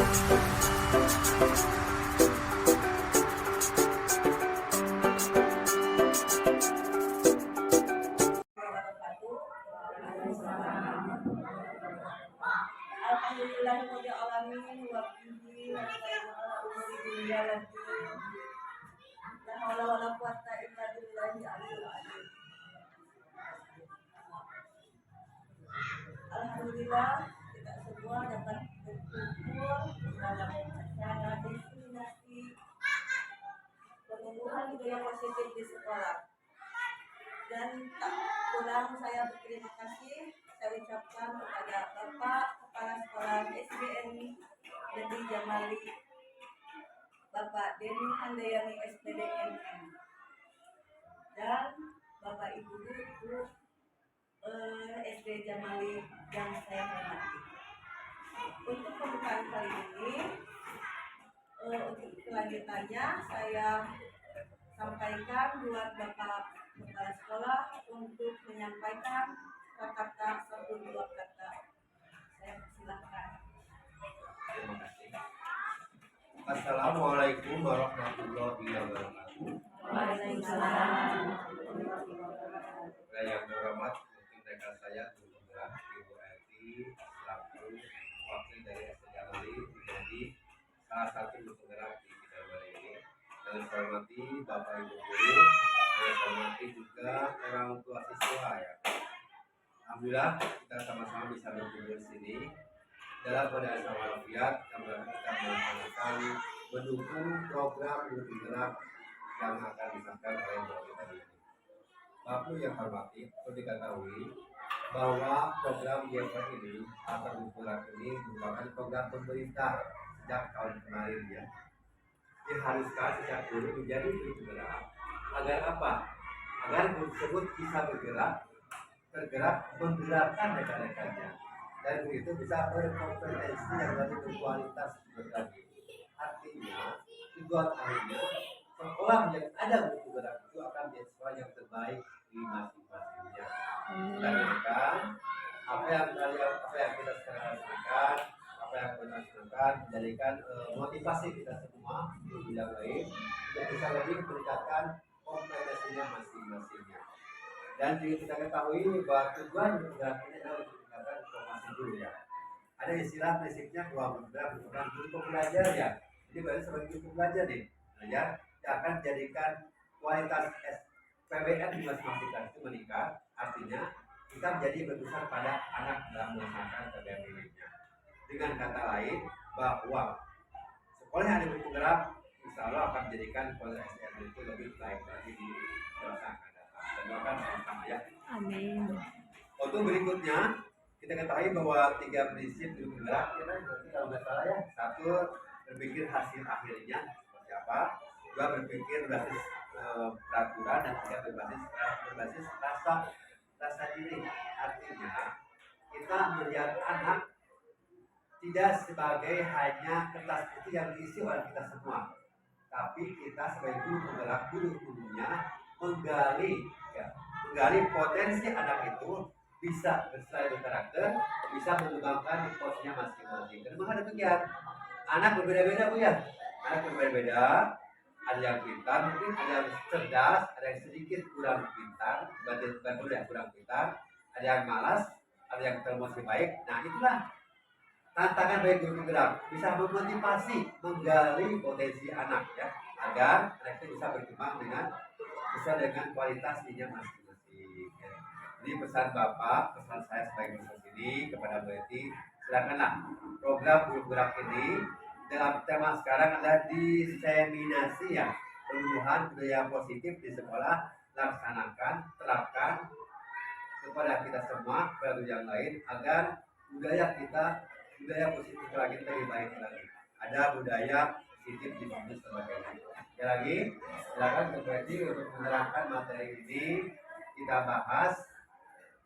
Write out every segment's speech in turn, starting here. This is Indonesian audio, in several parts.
Alhamdulillahirobbilalamin wa bihi nasta'inu ala la haula wala quwwata illa billahi aliyil azim. Alhamdulillah kita semua dapat berkumpul dalam acara destinasi penumbuhan budaya positif di sekolah. Dan tak kurang saya berterima kasih saya ucapkan kepada Bapak Kepala Sekolah SDN Negeri Jamali, Bapak Deni Handayani SPD MM, dan Bapak Ibu Guru SD Jamali yang saya hormati. Untuk pembukaan kali ini, untuk kelanjutannya saya sampaikan buat Bapak Kepala Sekolah untuk menyampaikan kata-kata 1-2 kata. Saya persilahkan. Terima kasih. Assalamualaikum warahmatullahi wabarakatuh. Waalaikumsalam. Yang terhormat mungkin rekan saya Ibu Eti selaku wakil dari SD Jamali menjadi salah satu penggerak di bidang ini. Dan saya hormati Bapak Ibu Guru, saya hormati juga orang tua siswa ya. Alhamdulillah kita sama-sama bisa berkumpul di sini dalam keadaan walafiat karena kita melaksanakan mendukung program bergerak yang akan disampaikan oleh Bapak tadi. Bapak yang hormati, perlu diketahui bahwa program GFR ini atau bergerak ini merupakan program pemerintah sejak tahun kemarin ya. Diharuskan sejak dulu menjadi bergerak agar apa? Agar guru tersebut bisa bergerak menggerakkan rekan-rekannya dan begitu bisa berkompetensi yang lebih berkualitas berlagi. Artinya tujuan akhirnya sekolah yang ada bergerak itu akan menjadi sekolah yang terbaik di masing-masingnya. Dan rekan, apa yang kita sekarang lakukan, apa yang kita lakukan menjadikan motivasi kita semua di bidang lain untuk bisa lebih meningkatkan kompetensinya masing-masingnya. Dan juga kita ketahui bahwa tujuan bergerak ini adalah untuk meningkatkan informasi guru ya. Ada istilah prinsipnya bahwa bergerak merupakan guru pembelajar ya. Jadi berarti sebagai guru pembelajar nih, belajar yang akan menjadikan kualitas PBN di masing-masing kelas itu meningkat. Artinya kita menjadi berpusat pada anak dalam melaksanakan PBN miliknya. Dengan kata lain bahwa sekolah yang ada bergerak insya Allah akan menjadikan kualitas SDM itu lebih baik lagi di masa doakan sama-sama ya. Amin. Untuk berikutnya kita ketahui bahwa 3 prinsip bergerak kita kalau nggak salah ya. 1, berpikir hasil akhirnya seperti apa. 2, berpikir berbasis peraturan, dan 3, berbasis rasa diri. Artinya kita melihat anak tidak sebagai hanya kertas putih yang diisi oleh kita semua, tapi kita sebagai guru penggerak gurunya menggali potensi anak itu bisa bersesuai karakter, bisa mengembangkan porsinya masing-masing. Dan memang demikian, anak berbeda-beda Bu ya. Anak berbeda-beda, ada yang pintar, mungkin ada yang cerdas, ada yang sedikit kurang pintar, kurang pintar, ada yang malas, ada yang termotivasi baik. Nah itulah tantangan bagi guru penggerak, bisa memotivasi, menggali potensi anak ya, agar anak itu bisa berkembang sesuai dengan kualitas dirinya masing-masing. Jadi pesan Bapak, pesan saya sebagai guru ini kepada Bu Eti, silakanlah program guru gerak ini dalam tema sekarang adalah diseminasi ya, penumbuhan budaya positif di sekolah, laksanakan, terapkan kepada kita semua, kepada yang lain, agar budaya positif lagi lebih baik lagi. Ada budaya positif di sini sebagainya. Sekali lagi, silakan berbagi untuk menerangkan materi ini. Kita bahas,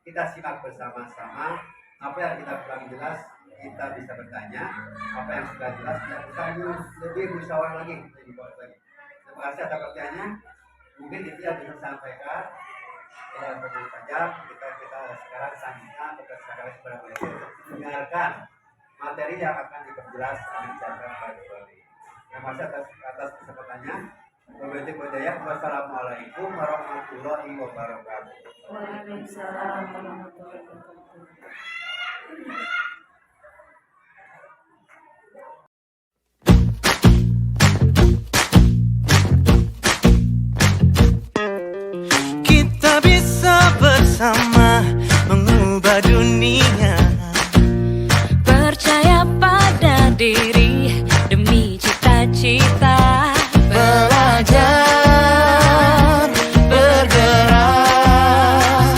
kita simak bersama-sama. Apa yang kita kurang jelas, kita bisa bertanya. Apa yang sudah jelas, kita bisa lebih musyawarah lagi. Terima kasih atas pertanyaannya. Mungkin itu yang bisa sampaikan. Dan tentu saja kita sekarang selanjutnya kita sekarang kepada belajar mendengarkan materi yang akan diperjelas dibicarakan pada kali. Yang masih atas kesempatannya. Wassalamualaikum warahmatullahi wabarakatuh. Waalaikumsalam warahmatullahi wabarakatuh. Kita bisa bersama mengubah dunia. Percaya pada diri demi cita-cita. Belajar, bergerak,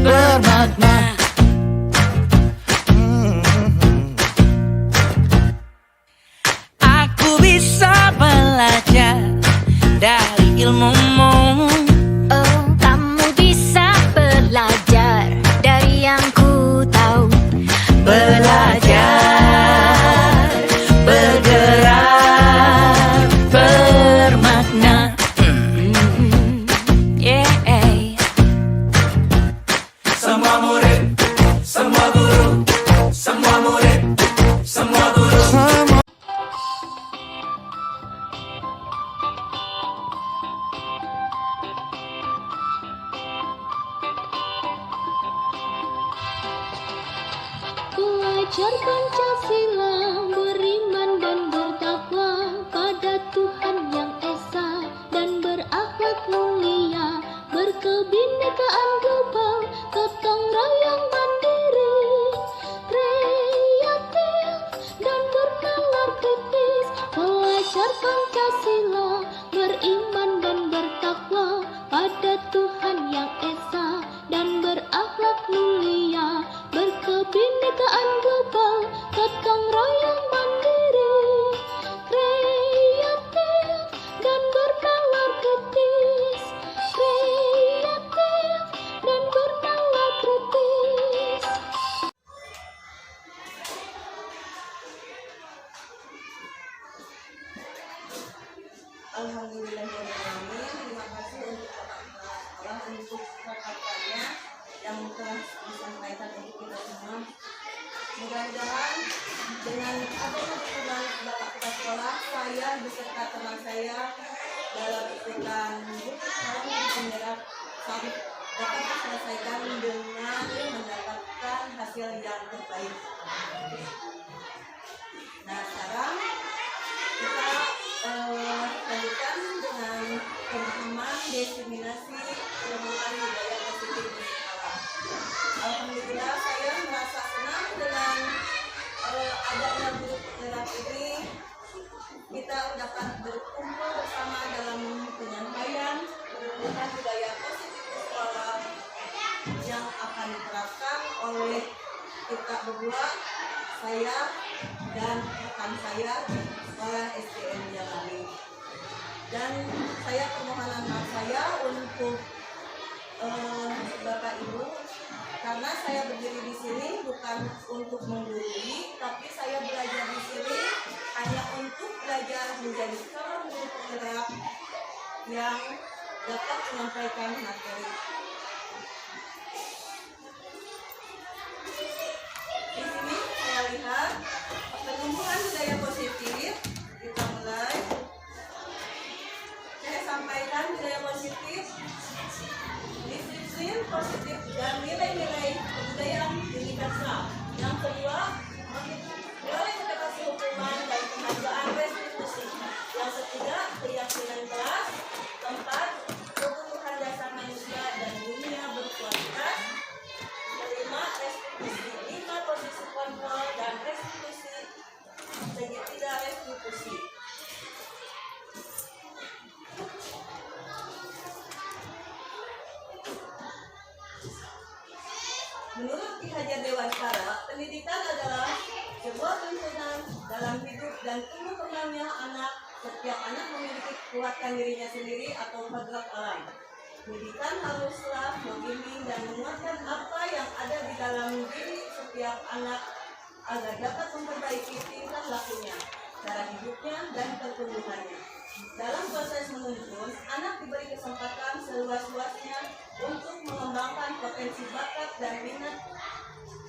bermakna. Aku bisa belajar dari ilmumu. Oh, kamu bisa belajar dari yang ku tahu. Belajar, bergerak, bermakna. Yeah. Semua murid, semua guru, semua murid, semua guru. Belajar Pancasila, beriman dan bertakwa pada Tuhan yang Esa, dan berakhlak mulia, berkebinekaan global, gotong royong mandiri, kreatif dan bernalar kritis. Belajar Pancasila, beriman dan bertakwa pada Tuhan yang Esa, dan berakhlak mulia, berkebinekaan global, gotong royong mandiri, kreatif dan bernalar kritis, kreatif dan bernalar kritis. Alhamdulillahirrahmanirrahim. Terima kasih untuk kepala sekolah untuk kata-katanya yang telah disampaikan untuk kita semua. Mudah-mudahan dengan adanya dukungan Bapak Kepala Sekolah, saya beserta teman saya dalam ikutan dalam penggerak dapat diselesaikan dengan mendapatkan hasil yang terbaik. Nah, sekarang kita lanjutkan dengan pemahaman diskriminasi pengembangan budaya positif di sekolah. Alhamdulillah, saya merasa senang dengan adanya grup penggerak ini. Kita dapat berkumpul bersama dalam penyampaian tentang budaya positif di sekolah yang akan diterapkan oleh kita berdua, saya dan rekan saya sekolah SDN Jalali. Dan saya permohonan maaf saya untuk Bapak Ibu, karena saya berdiri di sini bukan untuk menggurui, tapi saya belajar di sini hanya untuk belajar menjadi seorang guru penggerak yang dapat menyampaikan materi. Di sini saya lihat penumbuhan budaya positif. Kita mulai. Saya sampaikan budaya positif, disiplin positif dan nilai-nilai kebudayaan universal. Yang kedua, boleh kita kasih hukuman dan penghargaan restitusi. Yang ketiga, keyakinan kelas. Keempat, kebutuhan dasar manusia dan dunia berkualitas. Kelima, restitusi. Lima, posisi kontrol dan restitusi. Segitiga restitusi. Menurut Ki Hajar Dewantara, pendidikan adalah sebuah tuntunan dalam hidup dan tumbuh kembangnya anak. Setiap anak memiliki kekuatan dirinya sendiri atau kodrat alam. Pendidikan haruslah membimbing dan menguatkan apa yang ada di dalam diri setiap anak agar dapat memperbaiki tingkah lakunya, cara hidupnya, dan pertumbuhannya. Dalam proses menuntun, anak diberi kesempatan seluas-luasnya untuk mengembangkan potensi bakat dan minat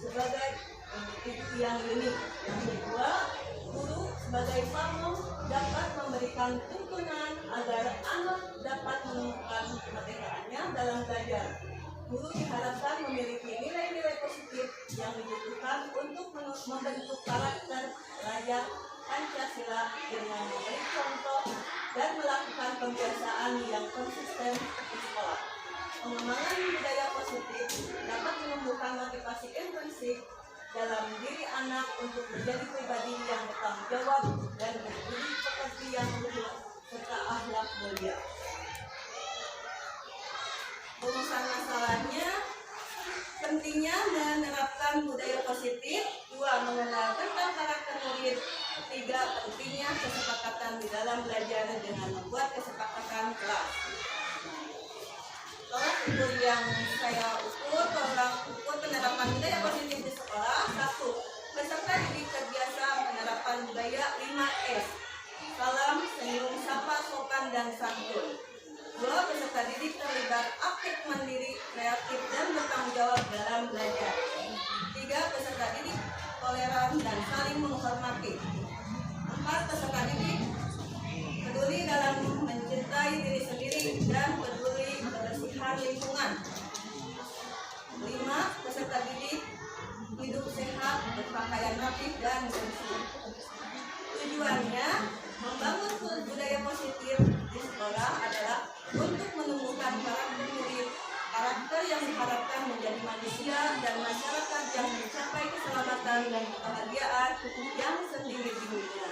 sebagai individu yang unik. Yang kedua, guru sebagai pamong dapat memberikan tuntunan agar anak dapat menemukan kemerdekaannya dalam belajar. Guru diharapkan memiliki nilai-nilai positif yang dibutuhkan untuk membentuk karakter pelajar Pancasila dengan memberi contoh dan melakukan pembiasaan yang konsisten di sekolah. Pengembangan budaya positif dapat menumbuhkan motivasi intrinsik dalam diri anak untuk menjadi pribadi yang bertanggung jawab dan berbudi pekerti yang luhur serta akhlak mulia. Rumusan masalahnya, pentingnya menerapkan budaya positif. 2. Mengenal tentang karakter murid. 3. Pentingnya kesepakatan di dalam belajar dengan membuat kesepakatan kelas. Tolak ukur yang saya ukur, tolak ukur penerapan budaya positif di sekolah. 1. Peserta didik terbiasa menerapkan budaya 5S. Salam, senyum, sapa, sopan, dan santun. 2. Peserta didik terlibat aktif, mandiri, kreatif, dan bertanggung jawab dalam belajar. 3. Peserta didik toleran dan saling menghormati. 4. Peserta didik peduli dalam mencintai diri sendiri dan peduli kebersihan lingkungan. 5. Peserta didik hidup sehat, berpakaian rapi, dan bersih. Tujuannya membangun budaya positif di sekolah adalah untuk menumbuhkan karakter murid, karakter yang diharapkan menjadi manusia dan masyarakat yang mencapai keselamatan dan kebahagiaan yang setinggi-tingginya.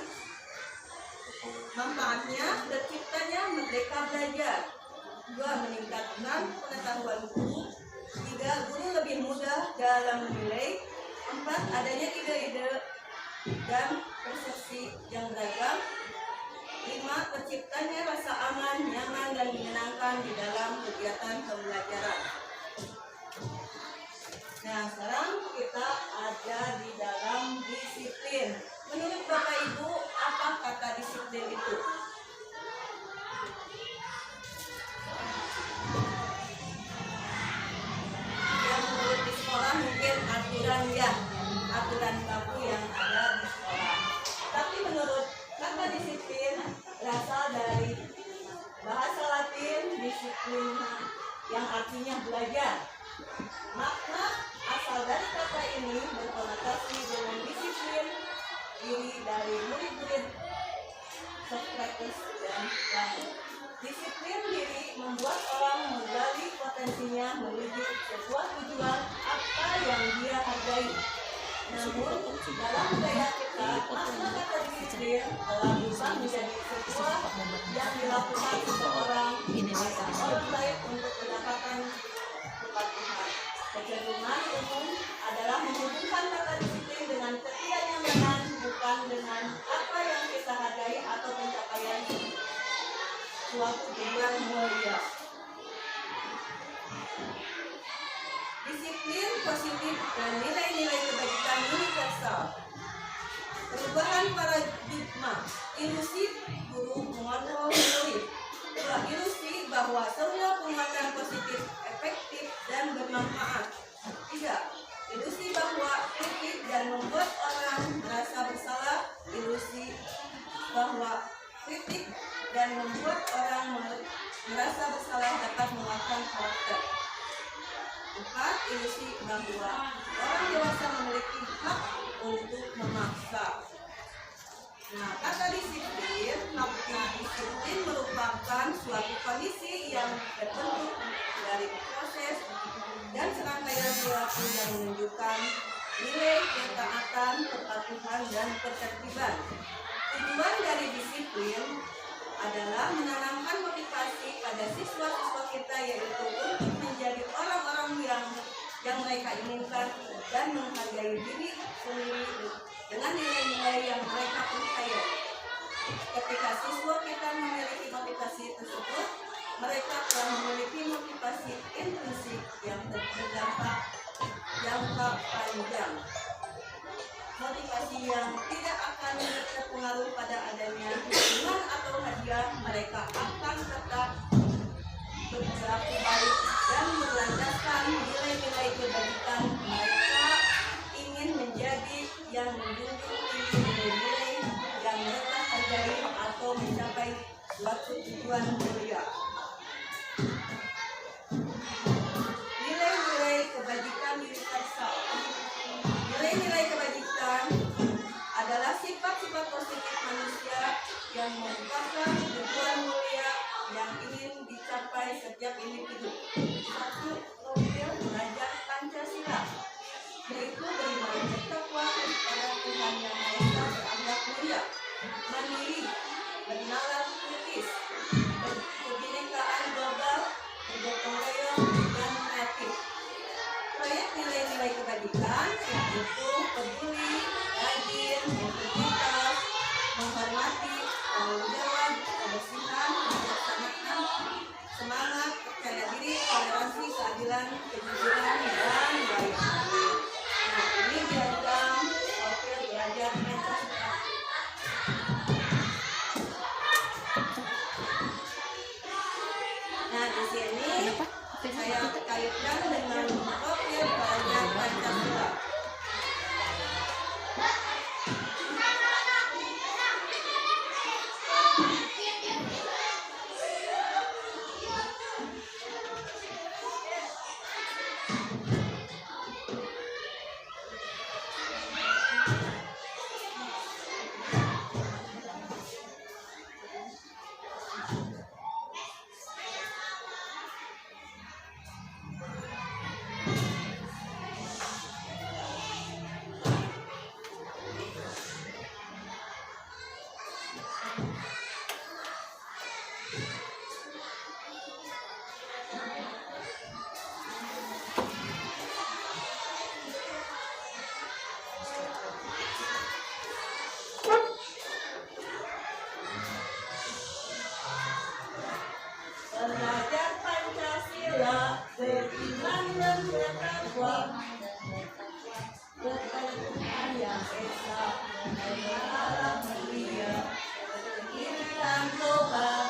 Manfaatnya, terciptanya merdeka belajar. 2. Meningkatkan pengetahuan guru. 3. Guru lebih mudah dalam menilai. 4. Adanya ide-ide dan persepsi yang beragam. 5. Terciptanya rasa aman, nyaman, dan menyenangkan di dalam kegiatan pembelajaran. Nah, sekarang kita ada di dalam disiplin. Menurut Bapak Ibu, apa kata disiplin itu? Yang menurut di sekolah mungkin aturan baku yang ada di sekolah. Tapi menurut kata disiplin berasal dari bahasa Latin disiplin yang artinya belajar. Makna asal dari kata ini berkonotasi dengan disiplin diri dari murid-murid Socrates dan lain. Disiplin diri membuat orang menggali potensinya menuju sebuah tujuan apa yang dia hargai. Namun dalam budaya kita, makna kata disiplin telah berubah menjadi sebuah yang dilakukan seseorang agar orang lain untuk mendapatkan kepatuhan. Kecenderungan umum adalah menghubungkan kata disiplin dengan ketidaknyamanan, bukan dengan apa yang kita hargai atau pencapaian suatu tujuan mulia. Disiplin positif dan nilai-nilai kebajikan universal. Perubahan paradigma, ilusi guru mengontrol murid. Ilusi bahwa semua penguatan positif efektif dan bermanfaat. 3. Ilusi bahwa kritik dan membuat orang merasa bersalah. Ilusi bahwa kritik dan membuat orang merasa bersalah dapat menguatkan karakter. 4. Ilusi bahwa orang dewasa memiliki hak untuk memaksa. Nah, kata disiplin, makna disiplin merupakan suatu kondisi yang terbentuk dari proses dan serangkaian perilaku yang menunjukkan nilai ketaatan, kepatuhan, dan ketertiban. Tujuan dari disiplin adalah menanamkan motivasi pada siswa-siswa kita, yaitu untuk menjadi orang-orang yang mereka inginkan dan menghargai diri sendiri dengan nilai-nilai yang mereka percaya. Ketika siswa kita memiliki motivasi tersebut, mereka telah memiliki motivasi intrinsik yang berdampak jangka panjang. Motivasi yang tidak akan terpengaruh pada adanya dukungan atau hadiah, mereka akan tetap berperilaku baik dan berlandaskan nilai-nilai kebajikan. Mereka ingin menjadi suatu tujuan mulia. Nilai-nilai kebajikan universal. Nilai-nilai kebajikan adalah sifat-sifat positif manusia yang merupakan tujuan mulia yang ingin dicapai setiap individu. Satu, profil belajar Pancasila, yaitu beriman bertakwa kepada Tuhan Yang Maha Esa, berakhlak mulia, mandiri, bernalar kritis, kebinekaan global, bergotong royong, dan kreatif. Proyek nilai-nilai kebajikan yaitu peduli, rajin, integritas, menghormati, tanggung jawab, kebersihan, kebijaksanaan, semangat, percaya diri, toleransi, keadilan, kejujuran, dan baik hati. Nah, ini diagram profil belajar Pancasila. Nah, di sini saya kaitkan dengan profil belajar Pancasila. Belajar Pancasila, beriman dan bertakwa kepada Tuhan Yang Esa, berharap mulia, berkegiatan global,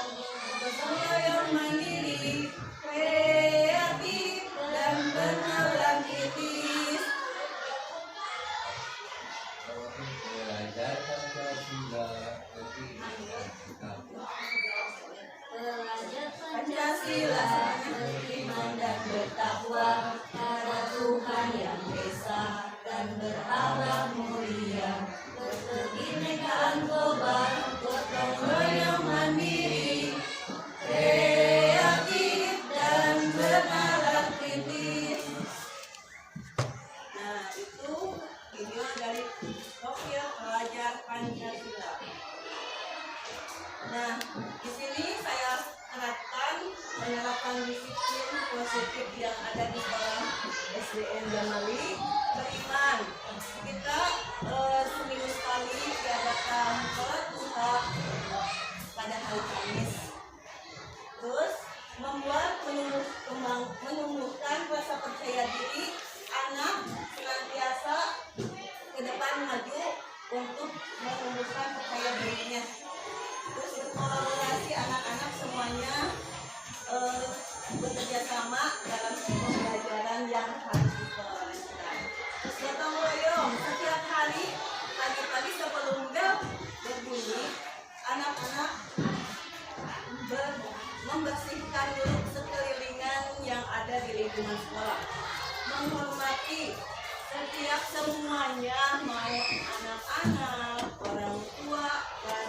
gotong royong mandiri, kreatif dan bernalar kritis. Belajar Pancasila, beriman bertakwa. Pancasila, beriman dan bertakwa pada Tuhan Yang Esa, dan berakhlak mulia, berkebinekaan global, gotong royong mandiri, kreatif dan bernalar kritis. Nah, itu video dari profil pelajar Pancasila. Nah, di sini saya menerapkan disiplin positif yang ada di sekolah SDN Jamali. Beriman, kita seminggu sekali diadakan sholat duha pada hari Kamis. Terus menumbuhkan rasa percaya diri anak senantiasa ke depan maju untuk menumbuhkan percaya dirinya. Terus berkolaborasi, anak-anak semuanya bekerja sama dalam pembelajaran yang harus dikolaborasikan. Terus gotong royong, setiap hari pagi-pagi sebelum bel berbunyi, anak-anak membersihkan dulu sekelilingan yang ada di lingkungan sekolah, menghormati setiap semuanya, mau anak-anak, orang tua, dan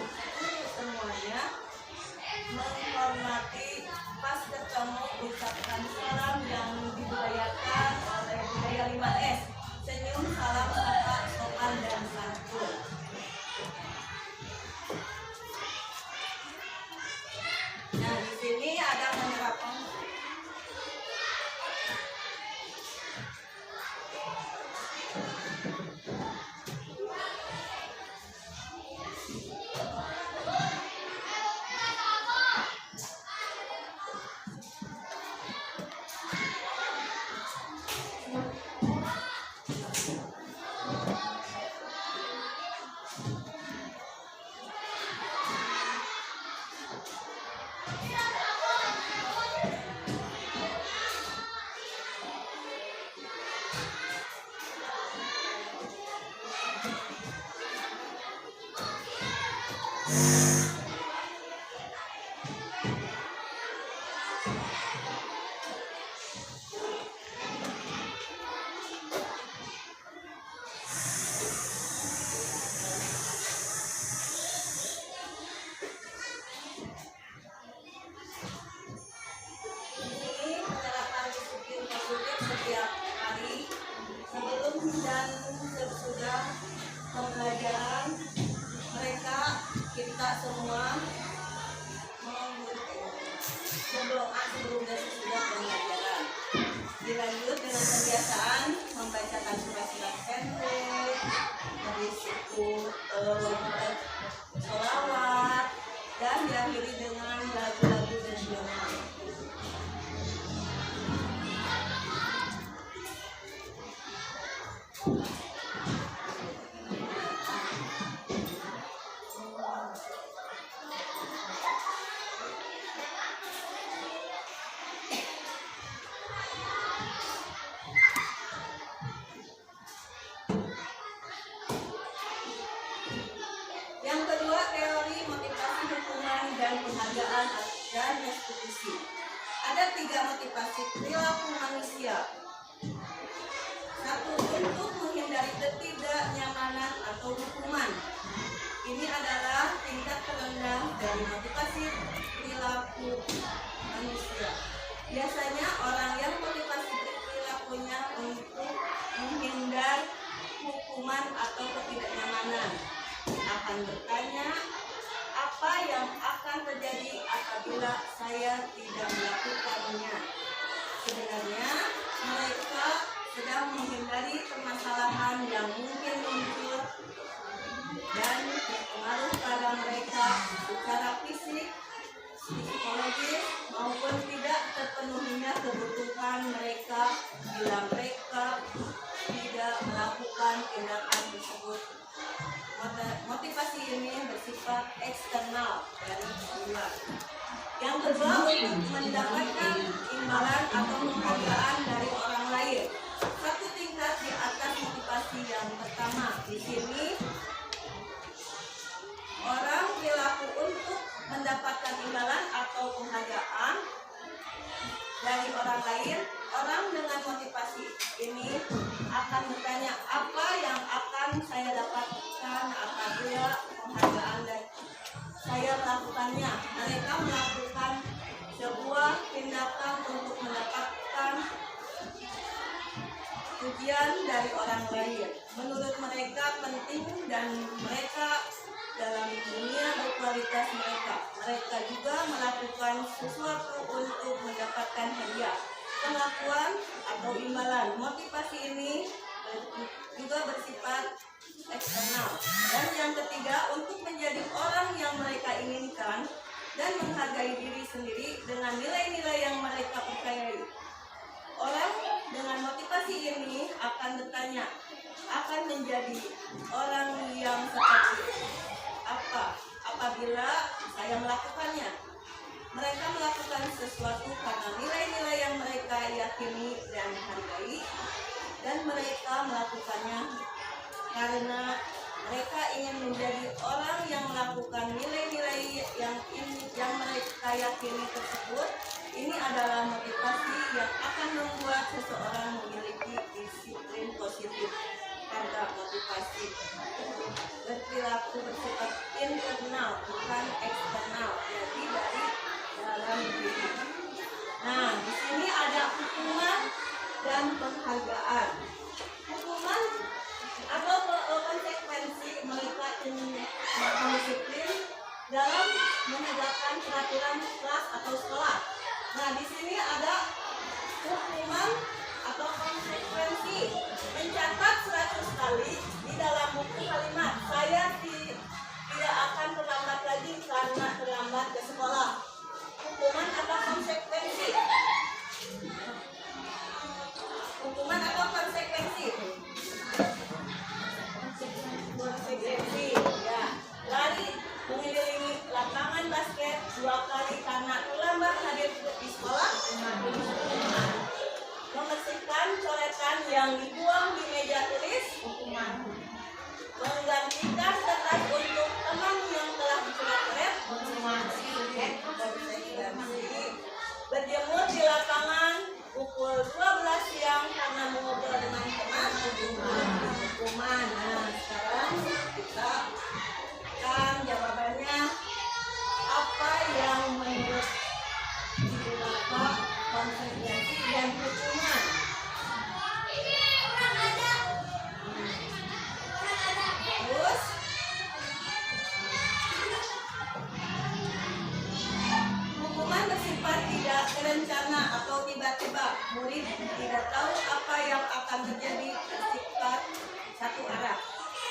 semuanya, menghormati. Pas ketemu ucapkan salam yang dibudayakan oleh budaya 5S, senyum, salam, sapa, sopan, dan santun. Nah, di sini ada menerapkan membacakan surat-surat pendek, habis itu sholawat, dan diakhiri dengan lagu-lagu nasional. Yang kedua, teori motivasi hukuman dan penghargaan dan restitusi. Ada 3 motivasi perilaku manusia. 1. Untuk menghindari ketidaknyamanan atau hukuman. Ini adalah tingkat terendah dari motivasi perilaku manusia. Biasanya orang yang motivasi perilakunya untuk menghindar hukuman atau ketidaknyamanan akan bertanya, apa yang akan terjadi apabila saya tidak melakukannya? Sebenarnya mereka sedang menghindari permasalahan yang mungkin muncul dan berpengaruh pada mereka secara fisik, psikologis, maupun tidak terpenuhinya kebutuhan mereka bila mereka tidak melakukan tindakan tersebut. Motivasi ini bersifat eksternal dari luar. Yang kedua, untuk mendapatkan imbalan atau penghargaan dari orang lain. 1 tingkat di atas motivasi yang pertama. Di sini orang perilaku untuk mendapatkan imbalan atau penghargaan dari orang lain. Orang dengan motivasi ini akan bertanya, apa yang akan saya dapatkan apabila penghargaan dan saya melakukannya. Mereka melakukan sebuah tindakan untuk mendapatkan pujian dari orang lain. Menurut mereka penting dan mereka dalam dunia berkualitas mereka. Mereka juga melakukan sesuatu untuk mendapatkan hadiah, pengakuan atau imbalan. Motivasi ini juga bersifat eksternal. Dan yang ketiga, untuk menjadi orang yang mereka inginkan dan menghargai diri sendiri dengan nilai-nilai yang mereka percayai. Orang dengan motivasi ini akan bertanya, akan menjadi orang yang seperti apa apabila saya melakukannya. Mereka melakukan sesuatu karena nilai-nilai yang mereka yakini dan hargai, dan mereka melakukannya karena mereka ingin menjadi orang yang melakukan nilai-nilai yang mereka yakini tersebut. Ini adalah motivasi yang akan membuat seseorang memiliki disiplin positif. Karena motivasi berperilaku bersifat internal, bukan eksternal, jadi dari dalam diri. Nah, di sini ada hukuman dan penghargaan. Hukuman atau konsekuensi mereka disiplin dalam menegakkan peraturan kelas atau sekolah. Nah, di sini ada hukuman atau konsekuensi. Mencatat 100 kali di dalam buku kalimat, saya tidak akan terlambat lagi karena terlambat ke sekolah. Hukuman atau konsekuensi? Hukuman atau konsekuensi? Konsekuensi, ya. Lari mengelilingi lapangan basket 2 kali karena terlambat hadir di sekolah. Membersihkan coretan yang dibuang di meja tulis. Menggantikan kertas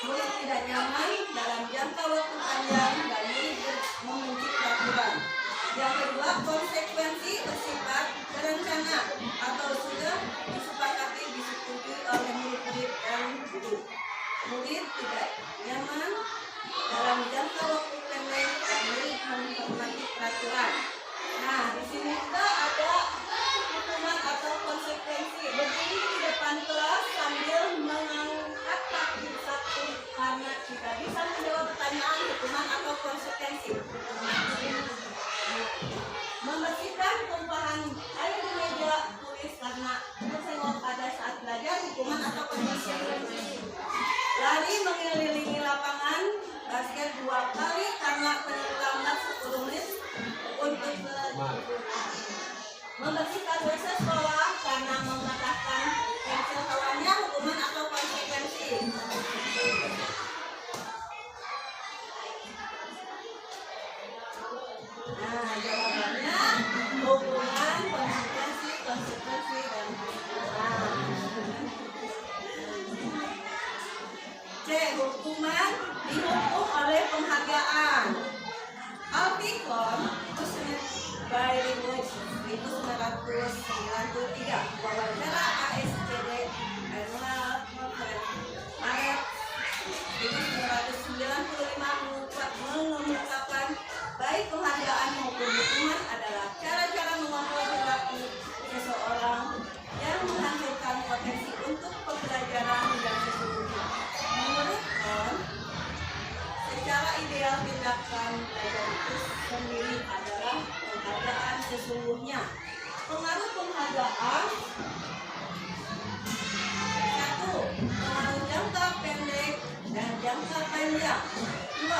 murid tidak nyaman dalam jangka waktu panjang dan murid membenci peraturan. Yang kedua, konsekuensi bersifat berencana atau sudah disepakati disetujui oleh murid-murid dan guru. Murid tidak nyaman dalam jangka waktu pendek dan murid menghormati peraturan. Nah, di sini juga ada hukuman atau konsekuensi. Berdiri di depan kelas sambil mengangkat kaki satu karena tidak bisa menjawab pertanyaan, hukuman atau konsekuensi. Membersihkan tumpahan air di meja tulis karena tersenggol pada saat belajar, hukuman atau konsekuensi. Lari mengelilingi lapangan basket 2 kali karena terlambat 10 menit untuk belajar. Membersihkan WC sekolah karena mematahkan pensil kawannya, hukuman atau konsekuensi. Nah, jawabannya hukuman, konsekuensi, dan hukuman. C. Hukuman dihukum oleh penghargaan. Alpicon by Language 1993, wawancara ASCD Annual Maret 1995 mengungkapkan baik penghargaan maupun hukuman adalah cara-cara mengontrol perilaku seseorang yang menghasilkan potensi untuk pembelajaran yang sesungguhnya. Menurut Kohn, secara ideal tindakan belajar itu sendiri adalah penghargaan sesungguhnya. Pengaruh penghargaan: 1. Pengaruh jangka pendek dan jangka panjang. 2.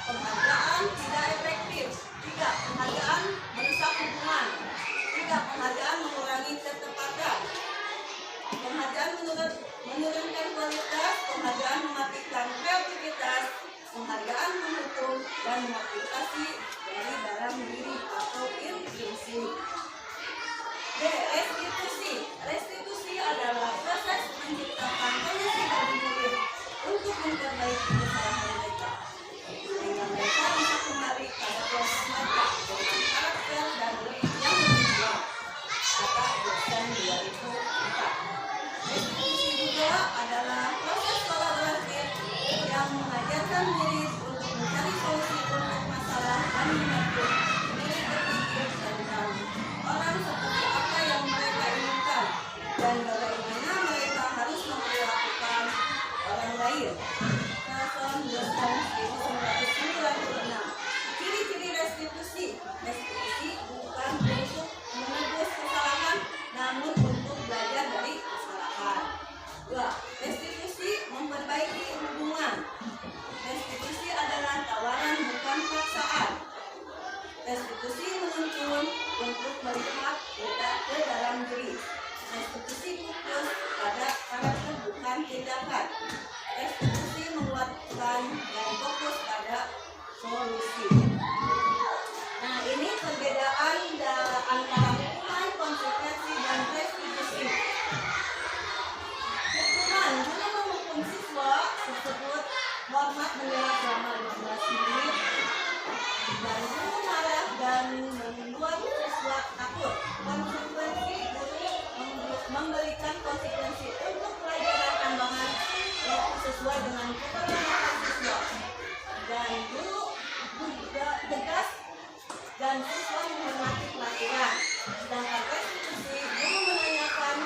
Penghargaan tidak efektif. 3. Penghargaan merusak hubungan. 3. Penghargaan mengurangi ketepatan. Penghargaan menurunkan kualitas. Penghargaan mematikan kreativitas. Penghargaan menghukum dan memotivasi dari dalam diri atau intuisi. D. Restitusi. Restitusi adalah proses menciptakan kondisi bagi murid untuk memperbaiki kesalahan mereka, sehingga mereka bisa kembali pada proses mereka dengan karakter dan yang lebih kuat. Kata dosen 2004. Restitusi juga adalah proses kolaboratif yang mengajarkan murid untuk mencari solusi untuk masalah dan membantu murid berpikir tentang orang seperti apa yang mereka inginkan dan bagaimana mereka harus memperlakukan orang lain. Nelson Johnson 1996. Ciri-ciri restitusi. Restitusi bukan untuk menebus kesalahan, namun untuk belajar dari kesalahan. 2. Restitusi memperbaiki hubungan. Restitusi adalah tawaran bukan paksaan. Restitusi menuntun untuk melihat ke dalam diri. Restitusi fokus pada karakter bukan tindakan. Restitusi menguatkan dan fokus pada solusi. Nah, ini perbedaan antara hukuman, konsekuensi, dan restitusi. Hukuman dulu menghukum siswa tersebut hormat mengelak selama 15 menit dan guru marah dan membuat siswa takut. Konsekuensi, guru memberikan konsekuensi untuk pelajaran tambahan sesuai dengan keperluan siswa, dan guru juga tegas dan siswa menghormati peraturan. Sedangkan restitusi, guru menanyakan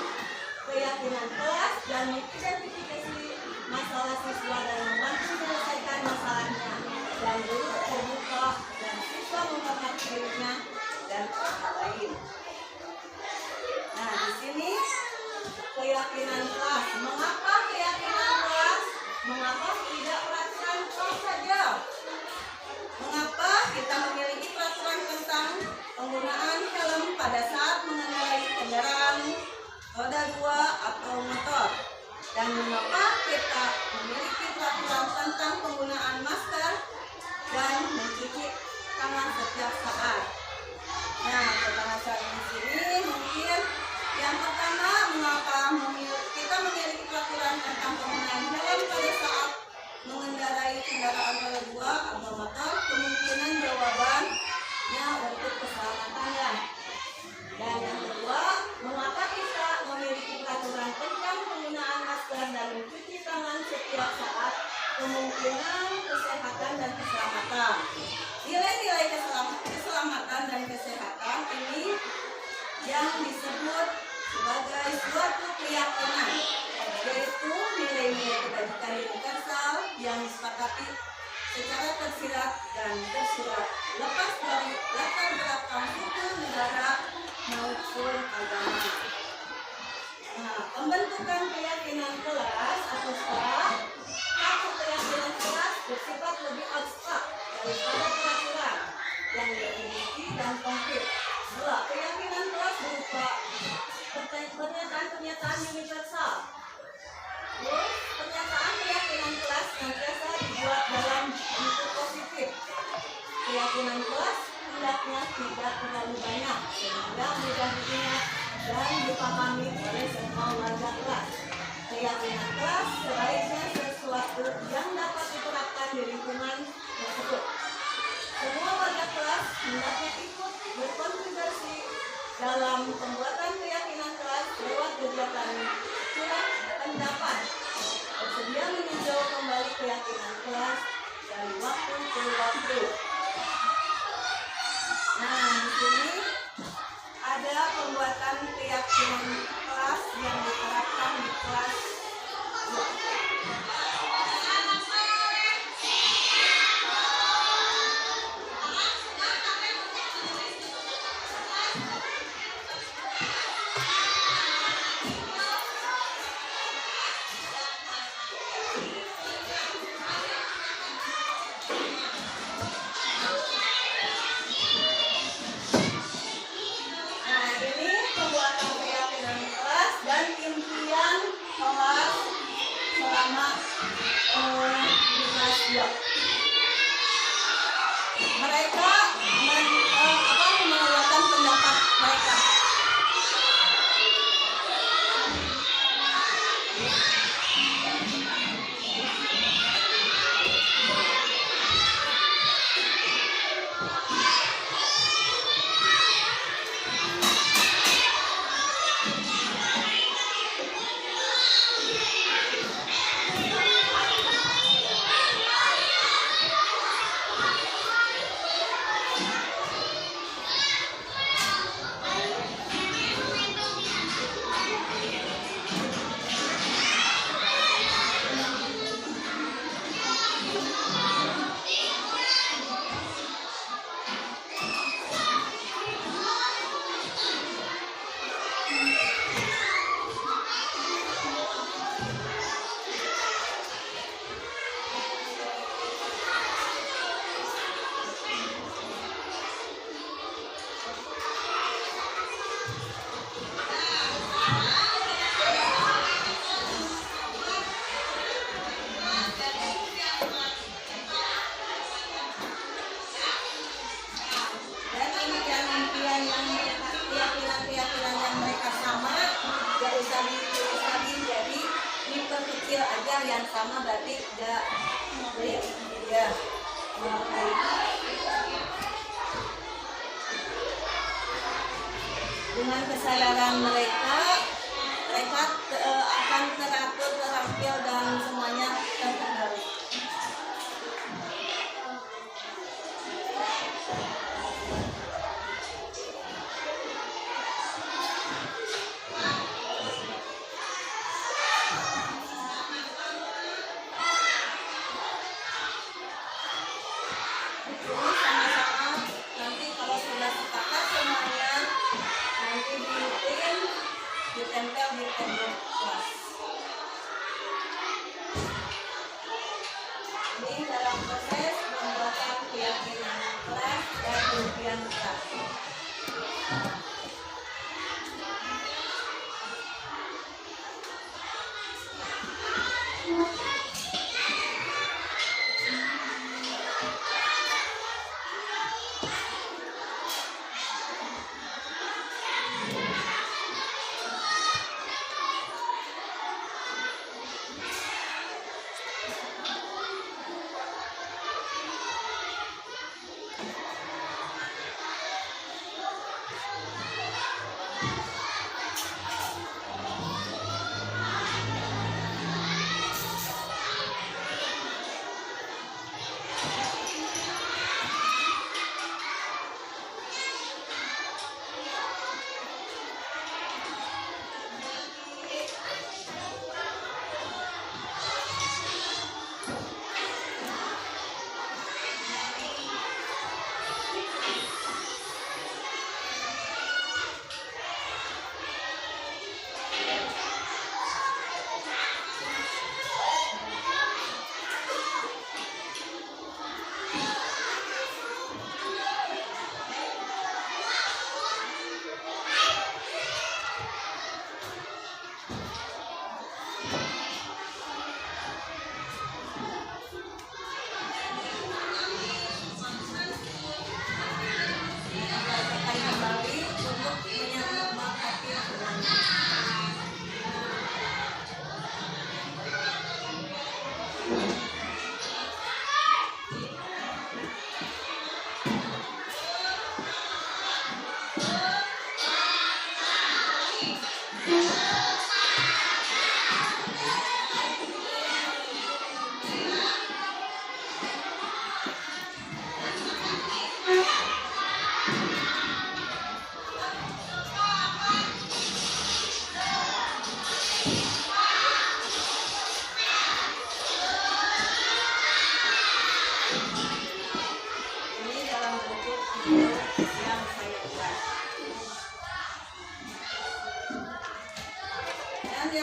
keyakinan kelas dan mengidentifikasi masalah siswa dan membantu menyelesaikan masalahnya, dan guru terbuka dan siswa menghormati dirinya dan hal lain. Nah, di sini keyakinan kelas. Mengapa keyakinan kelas? Mengapa tidak peraturan kelas saja? Mengapa kita memiliki peraturan tentang penggunaan helm pada saat mengendarai kendaraan roda 2 atau motor? Dan mengapa kita memiliki peraturan tentang penggunaan masker dan mencuci tangan setiap saat? Nah, pembahasan di sini mungkin yang pertama, mengapa kita memiliki peraturan tentang penggunaan helm pada saat nilai kendaraan roda 2 atau motor, kemungkinan jawabannya untuk keselamatannya. Dan yang kedua, mengapa kita memiliki peraturan tentang penggunaan masker dan mencuci tangan setiap saat? Kemungkinan kesehatan dan keselamatan. Nilai-nilai keselamatan dan kesehatan ini yang disebut sebagai suatu keyakinan, yaitu nilai-nilai kebajikan universal yang disepakati secara tersirat dan tersurat, lepas dari latar belakang hukum negara maupun agama. Nah, pembentukan keyakinan kelas atau sekolah, satu keyakinan kelas bersifat lebih abstrak daripada peraturan yang definisi dan konkret. Dua, keyakinan kelas berupa pernyataan universal. Terus, pernyataan keyakinan kelas senantiasa dibuat dalam bentuk positif. Keyakinan kelas hendaknya tidak terlalu banyak sehingga mudah diingat dan dipahami oleh semua warga kelas. Keyakinan kelas sebaiknya sesuatu yang dapat diterapkan di lingkungan tersebut. Semua warga kelas hendaknya ikut berkontribusi dalam pembuatan keyakinan kelas lewat kegiatan surat pendapat. Bersedia meninjau kembali keyakinan kelas dari waktu ke waktu. Nah, di sini ada pembuatan keyakinan kelas yang diterapkan di kelas 2. Mereka mengeluarkan pendapat mereka. Keyakinan yang mereka sama, gak usah ditulis lagi, jadi diperkecil aja yang sama berarti gak ya. Dengan kesadaran mereka akan teratur, terampil dan semuanya terkendali. Nanti kalau sudah sepakat semuanya, nanti ditempel di tembok kelas. Ini dalam proses pembuatan keyakinan kelas dan impian kelas.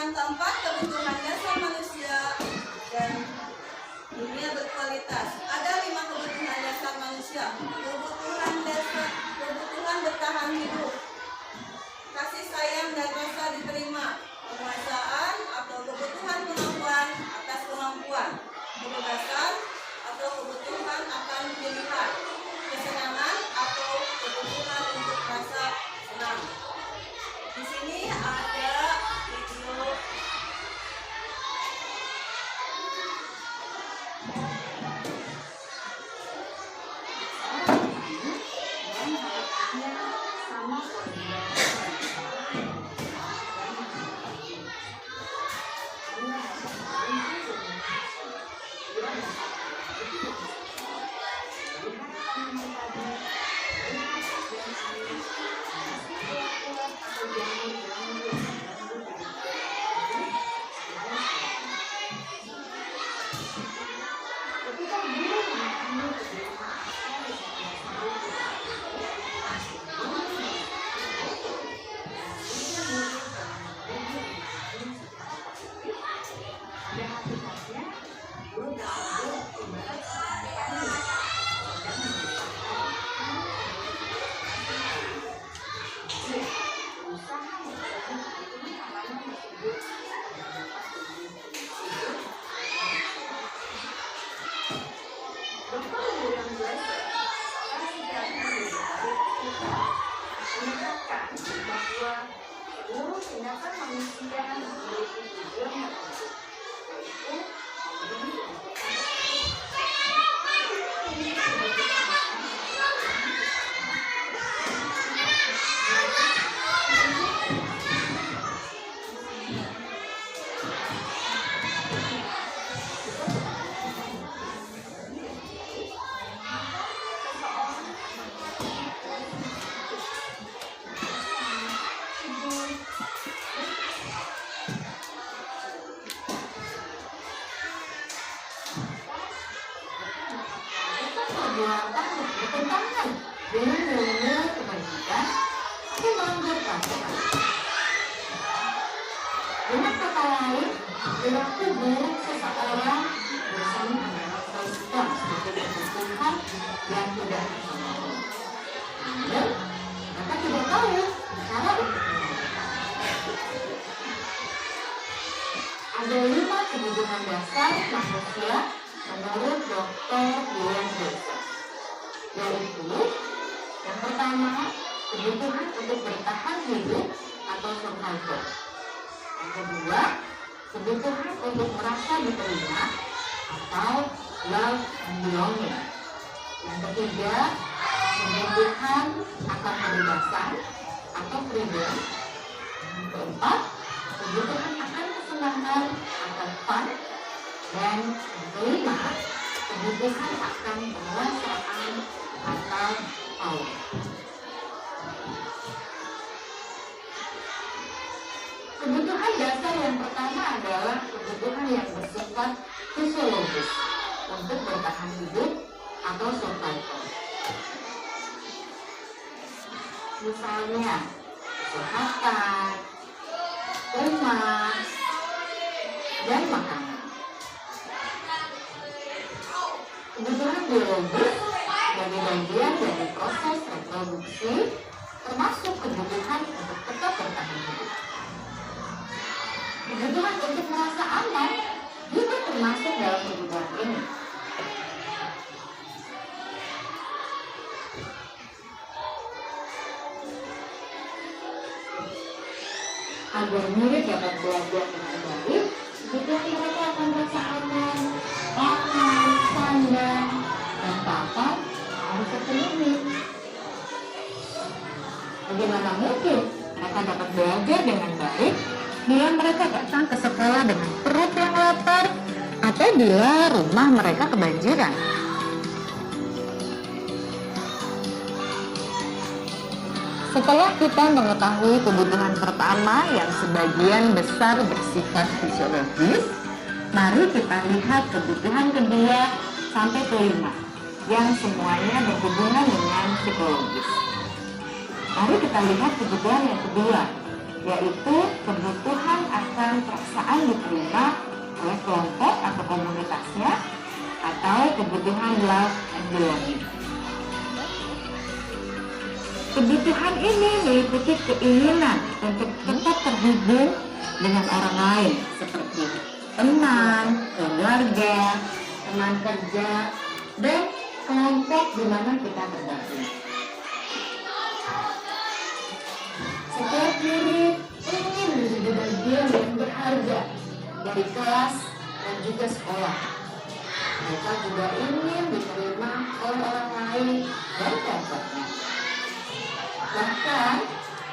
yang keempat, kebutuhan dasar manusia dan dunia berkualitas. Ada 5 kebutuhan dasar manusia. Kebutuhan bertahan hidup, kasih sayang dan rasa diterima, penguasaan atau kebutuhan kemampuan atas kemampuan, kebebasan atau kebutuhan akan pilihan, kesenangan atau kebutuhan untuk rasa senang. Di sini ada video menyatakan bahwa seluruh tindakan manusia memiliki tujuan yang yaitu perbuatan yang bertentangan dengan nilai-nilai kebajikan atau melanggar peraturan. Dengan kata lain, perilaku buruk seseorang biasanya adalah konsisten sebagai kebutuhan yang tidak terpenuhi. Namun, mereka tidak tahu cara untuk menyelesaikan. Ada 5 kebutuhan dasar manusia menurut Dr. William James, yaitu yang pertama, kebutuhan untuk bertahan hidup atau survival. Yang kedua, kebutuhan untuk merasa diterima atau love and belonging. Yang ketiga, kebutuhan akan kebebasan atau freedom. Yang keempat, kebutuhan akan kesenangan atau fun. Dan yang kelima, kebutuhan akan penguasaan atau power. Kebutuhan dasar yang pertama adalah kebutuhan yang bersifat fisiologis untuk bertahan hidup atau survival. Misalnya, kesehatan, rumah, dan makanan. Kebutuhan biologis sebagai bagian dari proses reproduksi, termasuk kebutuhan untuk tetap bertahan hidup. Kebutuhan untuk merasa aman juga termasuk dalam kebutuhan ini. Agar murid dapat belajar dengan baik, kebutuhan mereka akan merasa aman, makan, sandang, dan papan harus terpenuhi. Bagaimana mungkin mereka dapat belajar dengan baik bila mereka datang ke sekolah dengan perut yang lapar atau bila rumah mereka kebanjiran? Setelah kita mengetahui kebutuhan pertama yang sebagian besar bersifat fisiologis, mari kita lihat kebutuhan kedua sampai kelima yang semuanya berhubungan dengan psikologis. Mari kita lihat kebutuhan yang kedua, yaitu kebutuhan akan perasaan diterima oleh kelompok atau komunitasnya, atau kebutuhan love and belonging. Kebutuhan ini meliputi keinginan untuk tetap terhubung dengan orang lain seperti teman, keluarga, teman kerja, dan kelompok di mana kita tergabung. Setiap murid ingin menjadi bagian yang berharga dari kelas dan juga sekolah. Mereka juga ingin diterima oleh orang lain dan kelompoknya. Bahkan,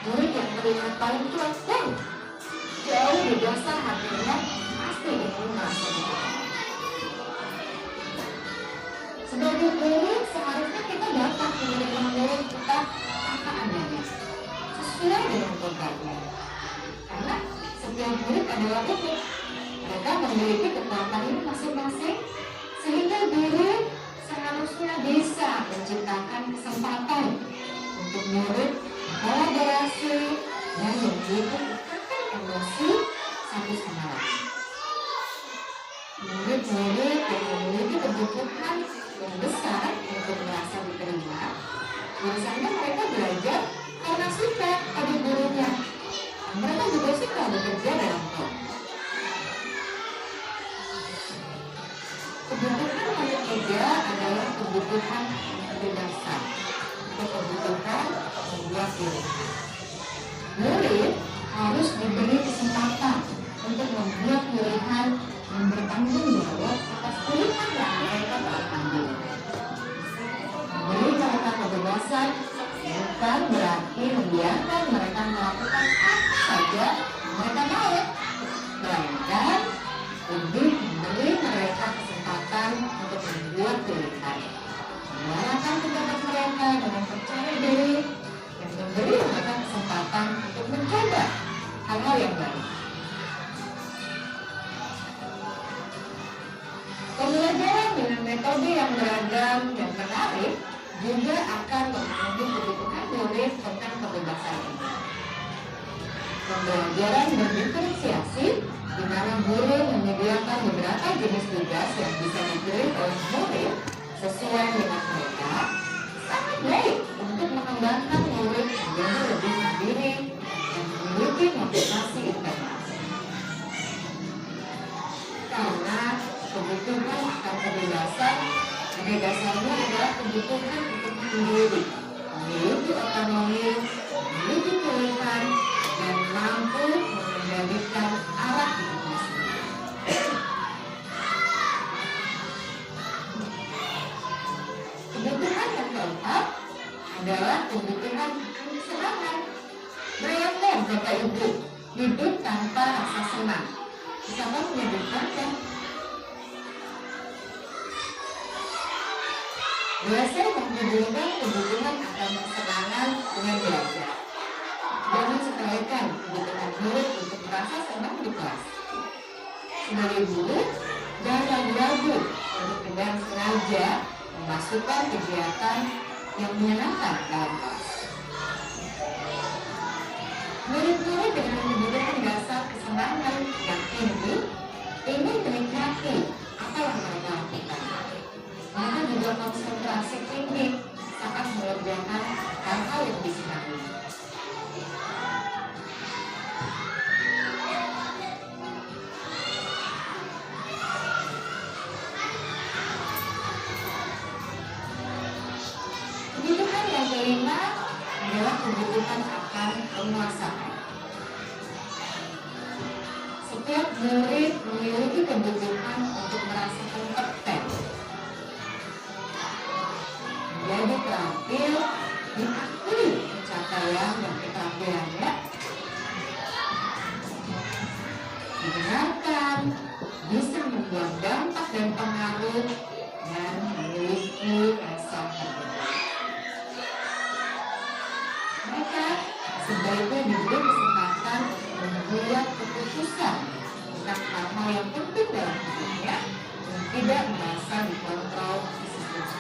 murid yang terlihat paling cuek pun jauh di dasar hatinya pasti ingin merasa diterima. Sebagai murid, seharusnya kita dapat menerima murid kita apa adanya, sesuai dengan kodratnya. Karena setiap murid adalah unik. Mereka memiliki kekuatan ini masing-masing, sehingga guru seharusnya bisa menciptakan kesempatan untuk murid kolaborasi dan menjadi ikatan emosi satu sama lain. Murid-murid yang memiliki kebutuhan yang besar untuk merasa diterima, biasanya mereka belajar karena suka pada gurunya. Mereka juga suka bekerja dalam kelompok. Kebutuhan yang ketiga adalah kebutuhan kebebasan atau kebutuhan membuat pilihan. Murid harus diberi kesempatan untuk membuat pilihan dan bertanggung jawab atas pilihan yang mereka telah ambil. Memberi mereka kebebasan bukan berarti membiarkan mereka melakukan apa saja yang mereka mau, melainkan lebih memberi mereka kesempatan untuk membuat pilihan, menyuarakan pendapat mereka dengan percaya diri, dan memberi mereka kesempatan untuk mencoba hal-hal yang baru. Pembelajaran dengan metode yang beragam dan menarik juga akan memenuhi kebutuhan murid tentang kebebasan ini. Pembelajaran berdiferensiasi di mana guru menyediakan beberapa jenis tugas yang bisa dipilih oleh murid sesuai dengan mereka, sangat baik untuk mengembangkan murid menjadi lebih mandiri dan memiliki motivasi internal. Karena kebutuhan akan kebebasan pada dasarnya adalah kebutuhan untuk mandiri, memiliki otonomi, memiliki pilihan, dan mampu mengendalikan arah hidupnya sendiri. Kebutuhan yang keempat adalah kebutuhan kesenangan. Bayangkan Bapak Ibu hidup tanpa rasa senang, sama menyedihkan kan? Belajar menghubungkan kebutuhan akan kesenangan dengan belajar. Jangan sepelekan kebutuhan murid untuk merasa senang di kelas. Sebagai guru, jangan ragu-ragu untuk dengan sengaja memasukkan kegiatan yang menyenangkan dalam kelas. Murid-murid dengan kebutuhan dasar kesenangan yang tinggi ingin menikmati apa yang mereka lakukan. Mereka juga konsentrasi tinggi saat mengerjakan hal-hal yang disenangi. Kebutuhan yang kelima adalah kebutuhan akan penguasaan. Setiap murid memiliki kebutuhan untuk merasa kompeten, menjadi terampil, diakui pencapaian dan keterampilannya, didengarkan, bisa membuat dampak dan pengaruh, dan memiliki rasa harga. Mereka sebaiknya diberi kesempatan membuat keputusan tentang hal-hal yang penting dalam hidupnya dan tidak merasa dikontrol di sesuatu.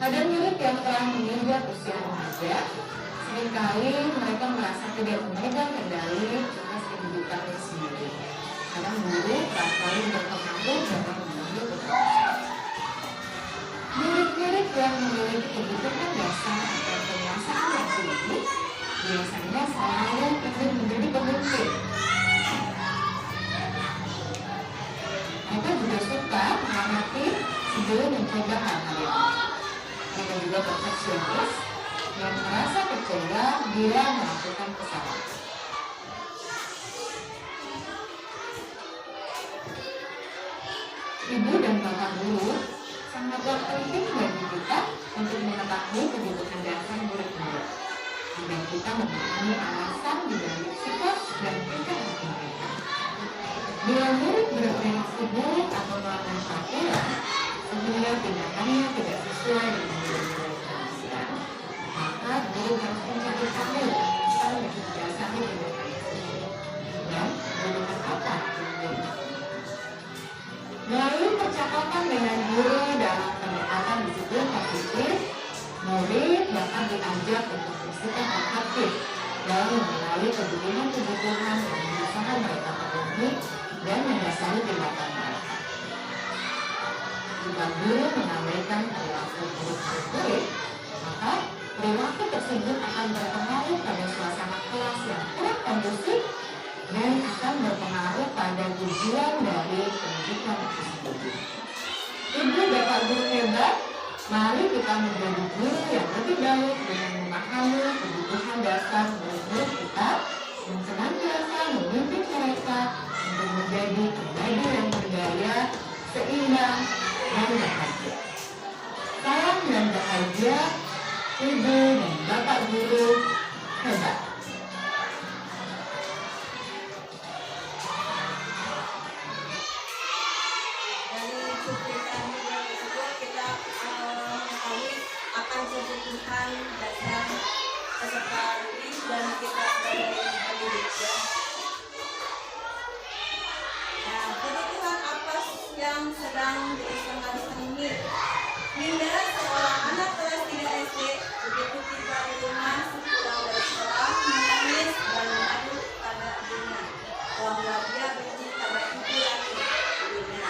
Pada murid yang telah menginjak usia remaja, seringkali mereka merasa tidak memegang kendali atas kehidupannya sendiri. Karena murid kerap kali berpengaruh dalam mengambil keputusan. Murid-murid yang memiliki kebutuhan dasar atau penguasaan yang tinggi biasanya selalu ingin menjadi pemimpin. Mereka juga suka mengamati sebelum mencoba hal-hal yang baru. Mereka juga perfeksionis dan merasa percaya bila melakukan kesalahan. Ibu dan bapak guru sangatlah penting bagi kita untuk mengetahui kebutuhan dasar murid-murid agar kita memahami alasan di balik sikap dan tingkah laku mereka. Bila murid bereaksi buruk atau melanggar peraturan sehingga tindakannya tidak sesuai dengan yang murid inginkan, maka guru harus mencari tahu asal dan dasarnya tindakan tersebut dan kebutuhan apa yang murid. Melalui percakapan dengan guru dalam pendekatan disiplin positif, murid dapat diajak untuk bersikap aktif dalam mengenali kebutuhan-kebutuhan yang berusaha mereka penuhi dan mendasari tindakan mereka. Jika guru mengabaikan perilaku buruk murid, maka perilaku tersebut akan berpengaruh pada suasana kelas yang kurang kondusif dan akan berpengaruh pada tujuan dari pendidikan tersebut. Ibu bapak guru hebat, mari kita menjadi guru yang lebih baik dengan memahami kebutuhan dasar murid-murid kita dan senantiasa memimpin mereka untuk menjadi pribadi yang berdaya, seimbang, dan bahagia. Salam dan bahagia, ibu dan bapak guru hebat. Dari cuplikan video tersebut kita mengetahui akan kebutuhan dasar peserta didik dan kita sebagai pendidik ya. Nah, kebutuhan apa yang sedang dipenuhi? Hingga seorang anak kelas 3 SD begitu tiba di rumah sepulang dari sekolah menangis dan mengadu pada ibunya bahwa dia benci pada ibu ibunya.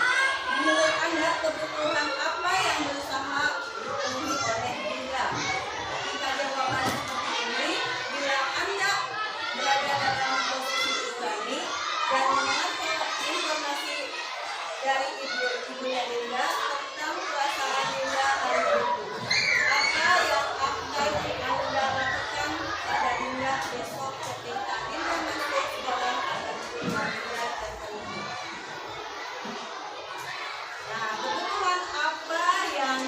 Menurut Anda, kebutuhan apa yang berusaha dipenuhi oleh Dinda? Jika jawaban seperti ini, bila Anda berada dalam posisi ini dan mengenal informasi dari ibunya Dinda tentang perasaan Dinda hari itu, apa yang akan Anda lakukan pada Dinda besok ketika Dinda masuk sekolah agar Dinda terpenuhi? Nah, kebutuhan apa yang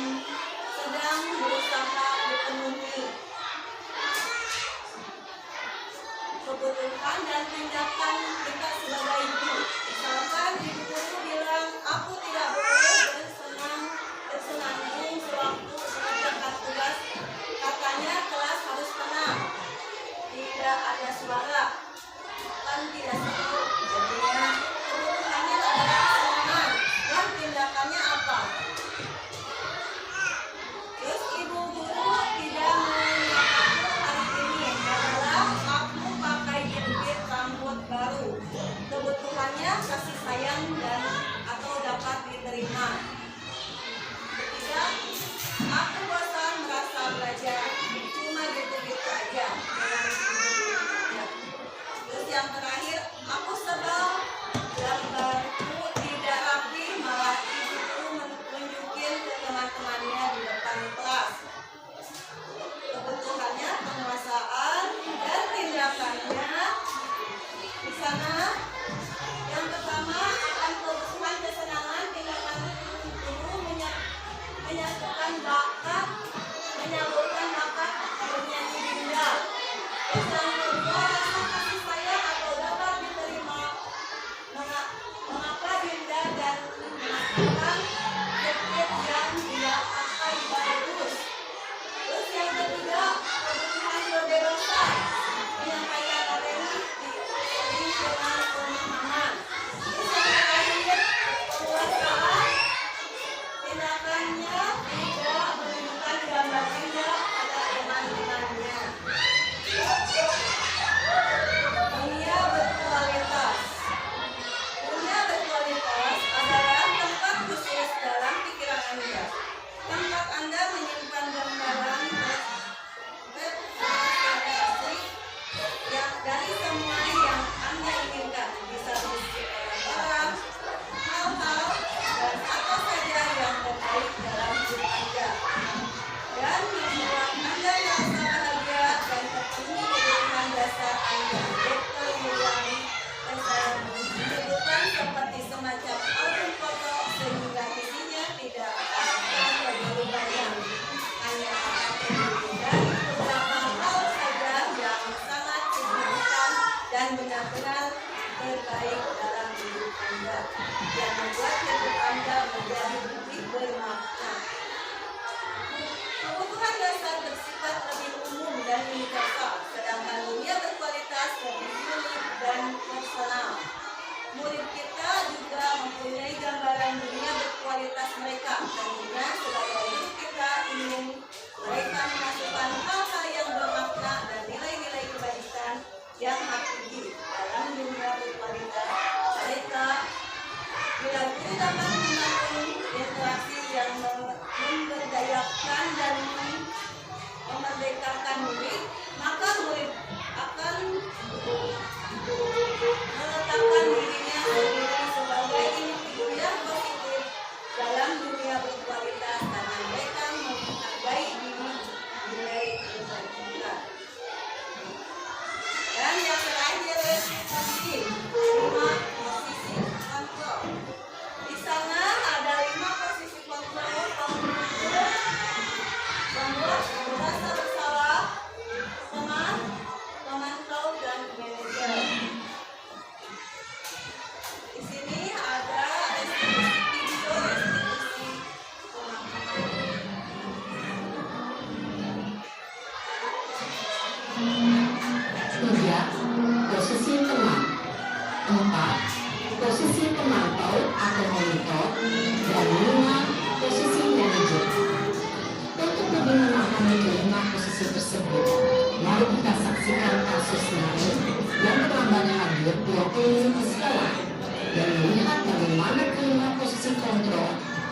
sedang berusaha dipenuhi? Kebutuhan dan tindakan kita sebagai guru. Misalkan ibu guru bilang, aku tidak boleh bersenandung sewaktu mengerjakan tugas. Katanya kelas harus tenang, tidak ada suara, kan tidak seru. Jadinya kebutuhannya adalah kesenangan dan tindakannya apa? Terus ibu guru tidak mengingatkan hari ini adalah aku pakai jepit rambut baru. Kebutuhannya kasih sayang dan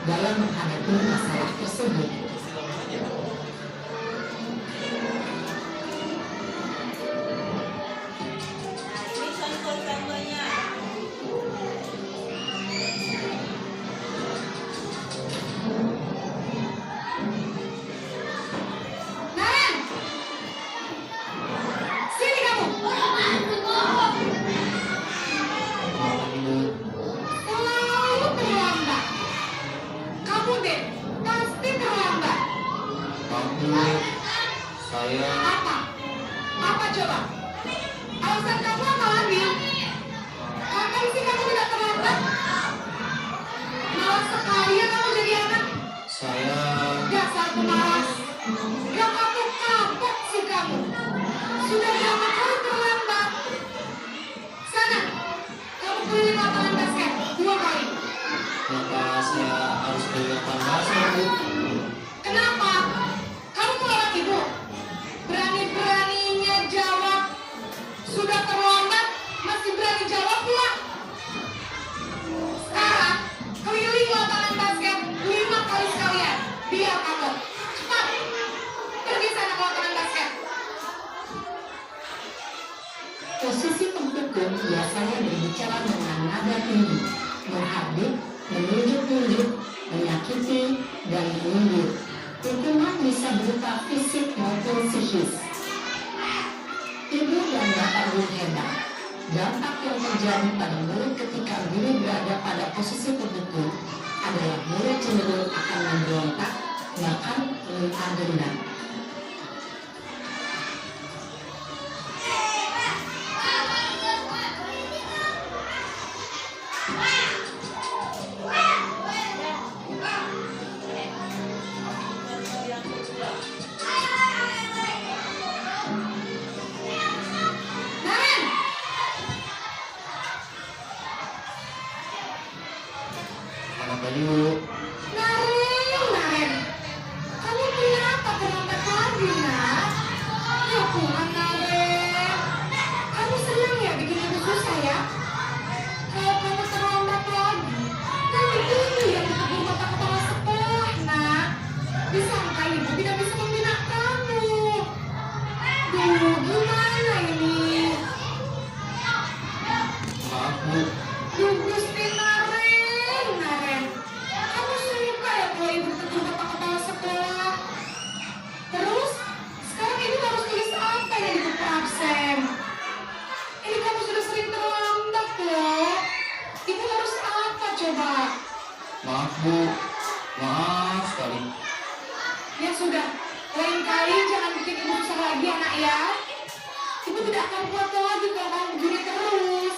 dalam menghadapi masalah tersebut. Ini contoh-contohnya. Naren! Sini kamu! Selalu terlambat. Kamu deh, pasti terlambat. Saya Apa? Apa coba? Alasan kamu apa lagi? Kapan sih kamu tidak terlambat? Malas sekali ya kamu jadi anak. Dasar pemalas. Gak kapok-kapok sih kamu. Sudah berapa kali terlambat? Sana, kamu keliling lapangan basket 2 kali. kenapa saya harus beli 18 Bu? Kenapa? Kamu tolak ibu. Berani-beraninya jawab. Sudah terlambat, masih berani jawab pula. Sekarang, keliling lapangan basket 5 kali sekalian. Biar kapok. Cepat. Pergi sana ke lapangan basket. Posisi pempikun biasanya berbicara dengan nada tinggi, menghardik, menunjuk-nunjuk, menyakiti, dan menyindir. Hukuman bisa berupa fisik maupun psikis. Ibu dan bapak guru hebat. Dampak yang terjadi pada murid ketika guru berada pada posisi pempikun adalah murid cenderung akan memberontak, bahkan meminta dendam. Contoh yang kedua. Naren! Kenapa Bu? Naren! Kamu kenapa terlambat lagi, nak? Ya Tuhan, Naren. Kamu senang ya bikin ibu susah ya? Kalau kamu terlambat lagi, nanti ibu yang ditegur bapak kepala sekolah, nak. Disangka ibu tidak bisa membina kamu. Duh, gimana ini? Maaf Bu. Duh, Gusti Naren. Kamu suka ya kalau ibu tegur bapak kepala sekolah? Terus, sekarang ibu harus tulis apa yang ibu absen? Ini kamu sudah sering terlambat loh. Ibu harus apa coba? Maaf Bu. Maaf sekali. Ya sudah, lain kali jangan bikin ibu susah lagi anak ya. Ibu tidak akan kuat lagi kalau kamu begini terus.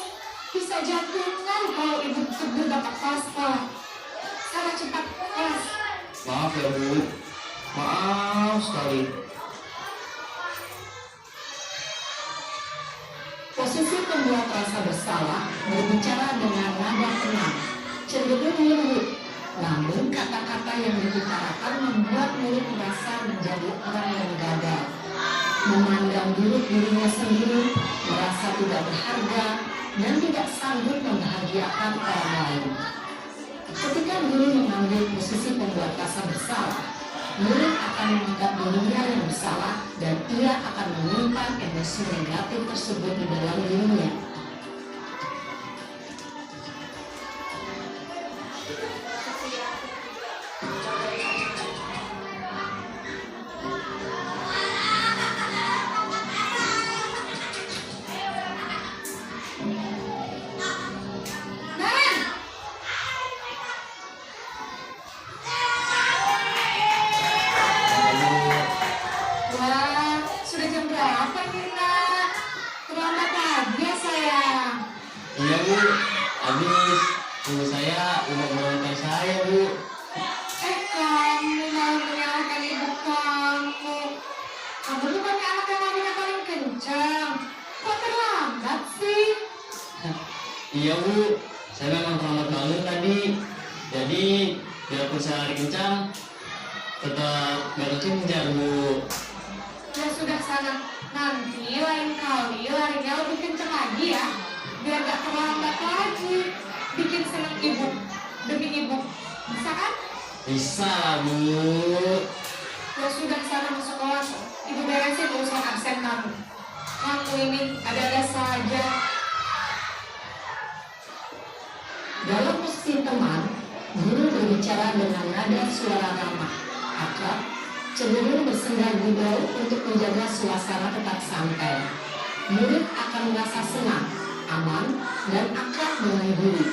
Bisa jantungan kalau ibu tegur bapak kepala sekolah. Sana cepat kelas. Maaf ya Bu. Maaf sekali. Posisi pembuat rasa bersalah berbicara dengan nada tenang, cenderung lembut. Namun kata-kata yang diutarakan membuat murid merasa menjadi orang yang gagal, memandang buruk dirinya sendiri, merasa tidak berharga, dan tidak sanggup membahagiakan orang lain. Ketika guru mengambil posisi pembuat rasa bersalah, murid akan menganggap dirinya yang bersalah dan ia akan menyimpan emosi negatif tersebut di dalam dirinya. Naren! Wah, sudah jam berapa nih, nak? Terlambat lagi ya, sayang. Iya Bu. Habis ibu saya udah menolongkan saya Bu. Kamu mau menyalahkan ibu kamu. Kamu bukannya anak yang larinya paling kencang. Kok terlambat sih? Iya Bu. Saya memang terlambat banget tadi. Jadi biarpun saya lari kencang, tetap baru kejar Bu. Ya sudah sana. Nanti lain kali larinya lebih kencang lagi ya. Biar gak terlambat lagi. Bikin senang ibu. Demi ibu. Bisa kan? Bisa lah, Bu. Ya sudah, sana masuk sekolah. Ibu beresin urusan absen kamu. Kamu ini ada-ada saja. Dalam posisi teman, guru berbicara dengan nada suara ramah, akrab, cenderung bersenda gurau untuk menjaga suasana tetap santai. Murid akan merasa senang, aman, dan akrab dengan guru.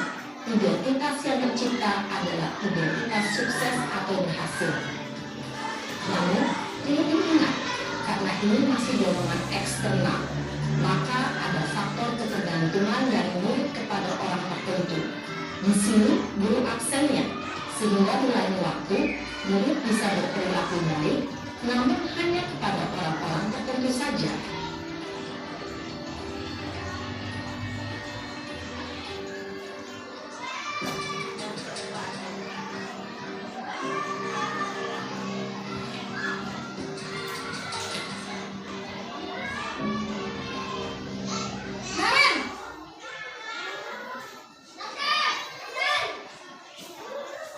Identitas yang tercipta adalah identitas sukses atau berhasil. Namun, perlu diingat, karena ini masih dorongan eksternal, maka ada faktor ketergantungan dari murid kepada orang tertentu. Di sini, guru absennya, sehingga di lain waktu, murid bisa berperilaku baik, namun hanya kepada orang-orang tertentu saja. Naren!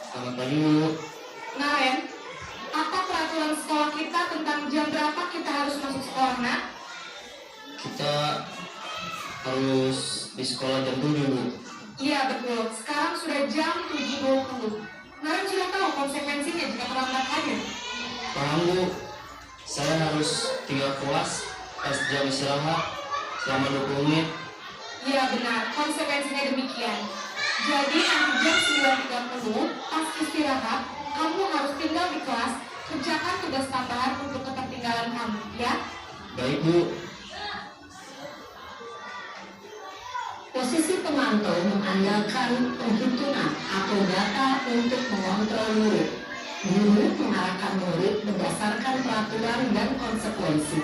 Selamat pagi, Bu. Naren, apa peraturan sekolah kita tentang jam berapa kita harus masuk sekolah, nak? Kita harus di sekolah jam 7, Bu. Iya betul, sekarang sudah jam 7.20. Naren sudah tahu konsekuensinya jika terlambat hadir. Paham, Bu. Saya harus tinggal kelas pas jam istirahat selama 20 menit. Iya benar, konsekuensinya demikian. Jadi nanti jam 9.30 pas istirahat, kamu harus tinggal di kelas, kerjakan tugas tambahan untuk ketertinggalan kamu, ya? Baik, Bu. Posisi pemantau mengandalkan penghitungan atau data untuk mengontrol murid. Guru mengarahkan murid berdasarkan peraturan dan konsekuensi.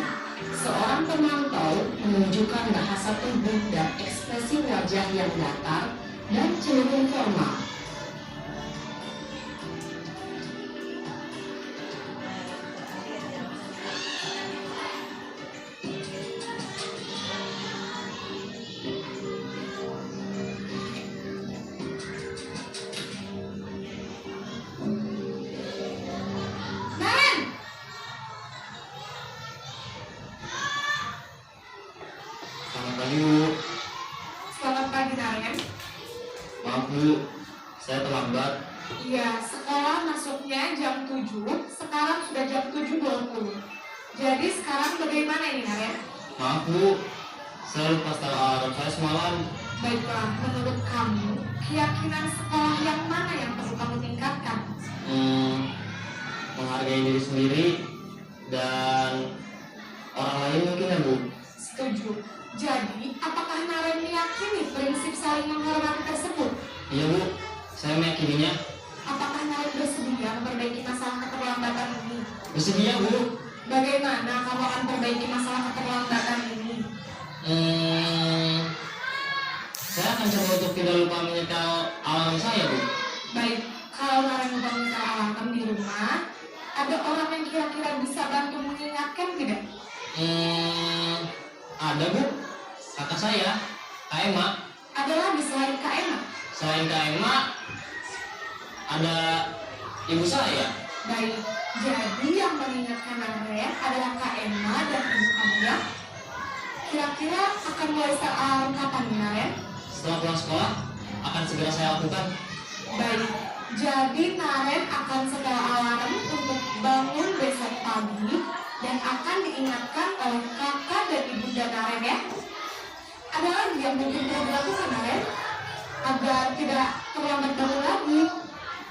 Seorang pemantau menunjukkan bahasa tubuh dan ekspresi wajah yang datar dan cenderung formal. Naren! Selamat pagi, Bu. Selamat pagi, Naren. Maaf, Bu. Saya terlambat. Iya, sekolah masuknya jam 7, sekarang sudah jam 7.20. Jadi sekarang bagaimana ini, Naren? Maaf, Bu. Saya lupa setel alarm saya semalam. Baiklah, menurut kamu, keyakinan sekolah yang mana yang perlu kamu tingkatkan? Menghargai diri sendiri dan orang lain mungkin ya, Bu. Setuju. Jadi, apakah Naren meyakini prinsip saling menghormati tersebut? Iya, Bu. Saya meyakininya. Apakah Naren bersedia memperbaiki masalah keterlambatan ini? Bersedia, Bu. Bagaimana kamu akan perbaiki masalah keterlambatan ini? Saya akan coba untuk tidak lupa menyetel alarm saya, Bu. Baik, kalau Naren lupa menyetel alarm di rumah, ada orang yang kira-kira bisa bantu mengingatkan tidak? Ada, Bu. Kakak saya, Kak Emma. Ada lagi selain Kak Emma? Selain Kak Emma, ada ibu saya. Baik, jadi yang mengingatkan Naren adalah Kak Emma dan ibu kamu ya? Kira-kira akan mulai setel alarm kapan nih, Naren? Setelah pulang sekolah, akan segera saya lakukan. Baik, jadi Naren akan setel alarm untuk bangun besok pagi dan akan diingatkan oleh kakak dan ibunda Naren ya. Ada lagi yang mungkin perlu dilakukan, Naren, agar tidak terlambat bangun lagi?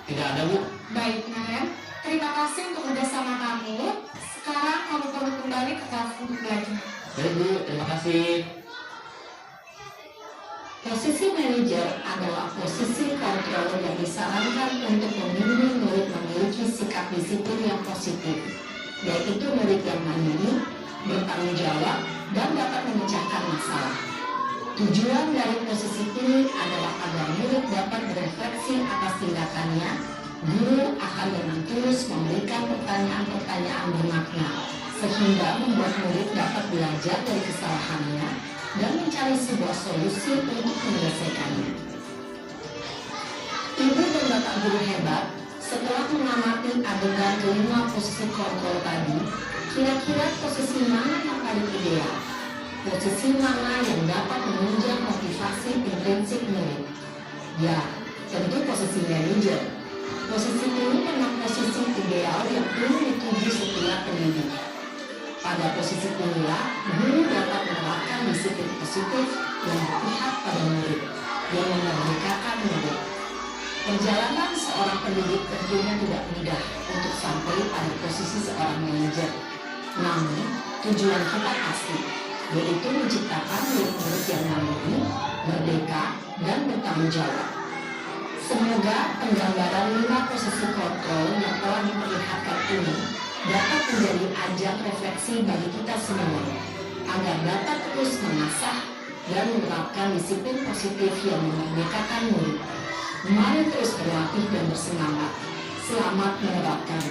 Tidak ada, Bu. Baik, Naren, terima kasih untuk kerjasama kamu. Sekarang kamu perlu kembali ke kelas untuk belajar. Baik, Bu. Terima kasih. Posisi manajer adalah posisi kontrol yang disarankan untuk membimbing murid memiliki sikap disiplin yang positif, yaitu murid yang mandiri, bertanggung jawab, dan dapat memecahkan masalah. Tujuan dari posisi ini adalah agar murid dapat berefleksi atas tindakannya. Guru akan dengan tulus memberikan pertanyaan-pertanyaan bermakna, sehingga membuat murid dapat belajar dari kesalahannya dan mencari sebuah solusi untuk menyelesaikannya. Ibu dan bapak guru hebat, setelah mengambil adegan kelima posisi kontrol tadi, kira-kira posisi mana yang paling ideal? Posisi mana yang dapat menunjang motivasi intrinsik murid? Ya, tentu posisi manajer. Posisi ini memang posisi ideal yang perlu dituju setiap pendidik. Pada posisi inilah, guru dapat menerapkan disiplin positif yang berpihak pada murid, yang memerdekakan murid. Perjalanan seorang pendidik tentunya tidak mudah untuk sampai pada posisi seorang manajer. Namun, tujuan kita pasti, yaitu menciptakan murid-murid yang mandiri, merdeka, dan bertanggung jawab. Semoga penggambaran 5 posisi kontrol yang telah diperlihatkan ini dapat menjadi ajang refleksi bagi kita semua, agar dapat terus mengasah dan menerapkan disiplin positif yang memerdekakan murid. Mari terus berlatih dan bersemangat. Selamat menerapkan.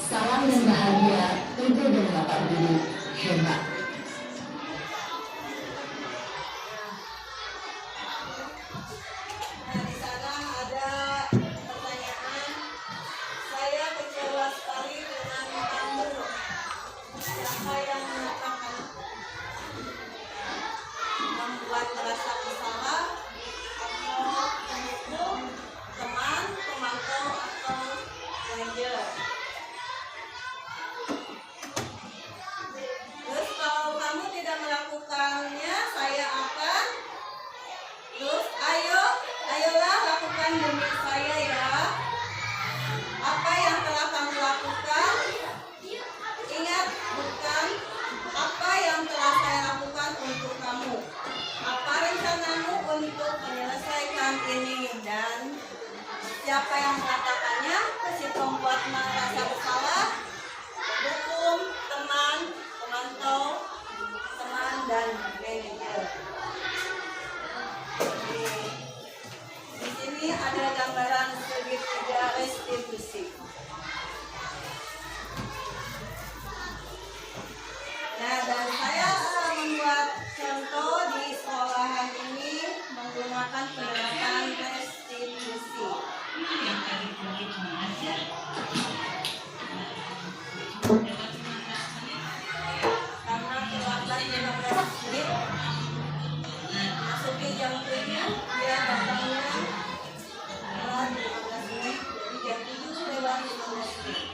Salam dan bahagia, Ibu dan Bapak Guru hebat. Nah, di sana ada pertanyaan. Saya kecewa sekali dengan kamu. Siapa yang mengatakan membuat merasa bersalah atau mendukung teman, pemantau atau manajer? Terus kalau kamu tidak melakukannya, saya akan. Terus ayolah lakukan demi saya ya. Apa yang telah kamu lakukan? Ingat, bukan apa yang telah saya lakukan untuk kamu. Apa rencanamu untuk menyelesaikan ini? Dan siapa yang mengatakannya? Si pembuat merasa bersalah, hukum, teman, pemantau, teman, dan manajer. Di sini ada gambaran segitiga restitusi. Nah, dan saya membuat contoh di sekolahan ini menggunakan penerapan restitusi. Karena terlambat 15 menit, masuki jam 7, dia datangnya lewat 15 menit, jadi jam 7 lewat 15 menit.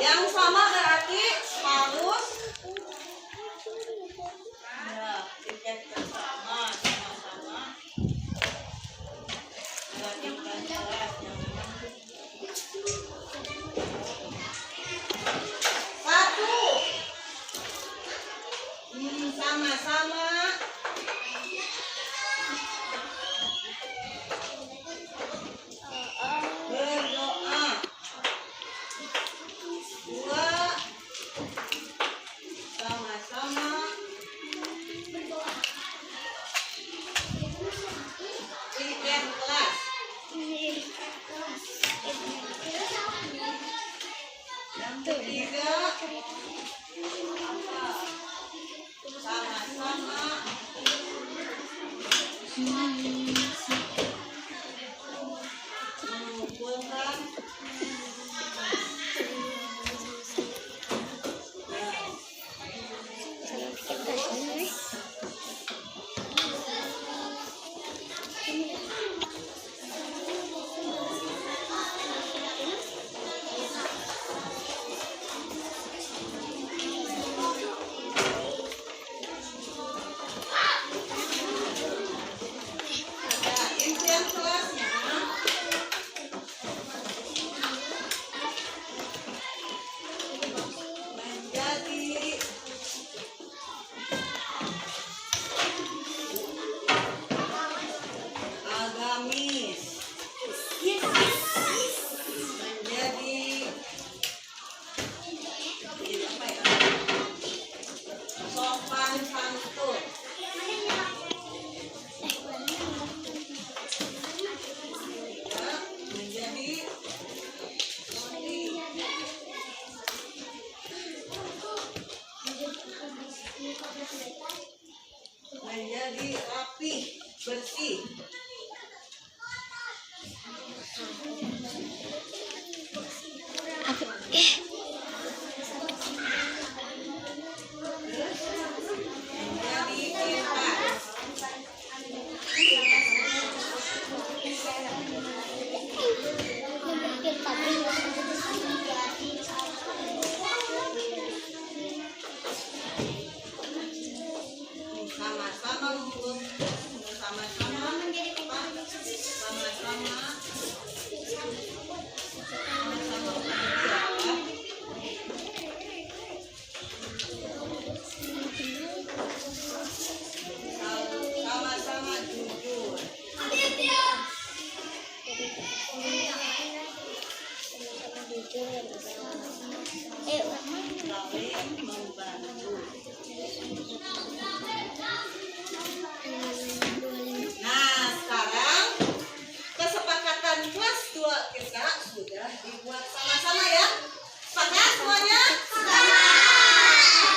Yang sama berarti harus ya, tiket bersama sama-sama perhatikan kelas yang satu sama-sama berdoa. Dua sama-sama tiket kelas. Yang ketiga sama-sama mengumpulkan impian kelasnya menjadi agamis, menjadi apa ya, sopan santun, ya, menjadi menjadi rapi, bersih. Menjadi pintar. Sama-sama untuk sama-sama sama-sama sama-sama jujur. Saling membantu. Nah, sekarang kesepakatan kelas 2 kita sudah dibuat sama-sama ya. Sepakat semuanya?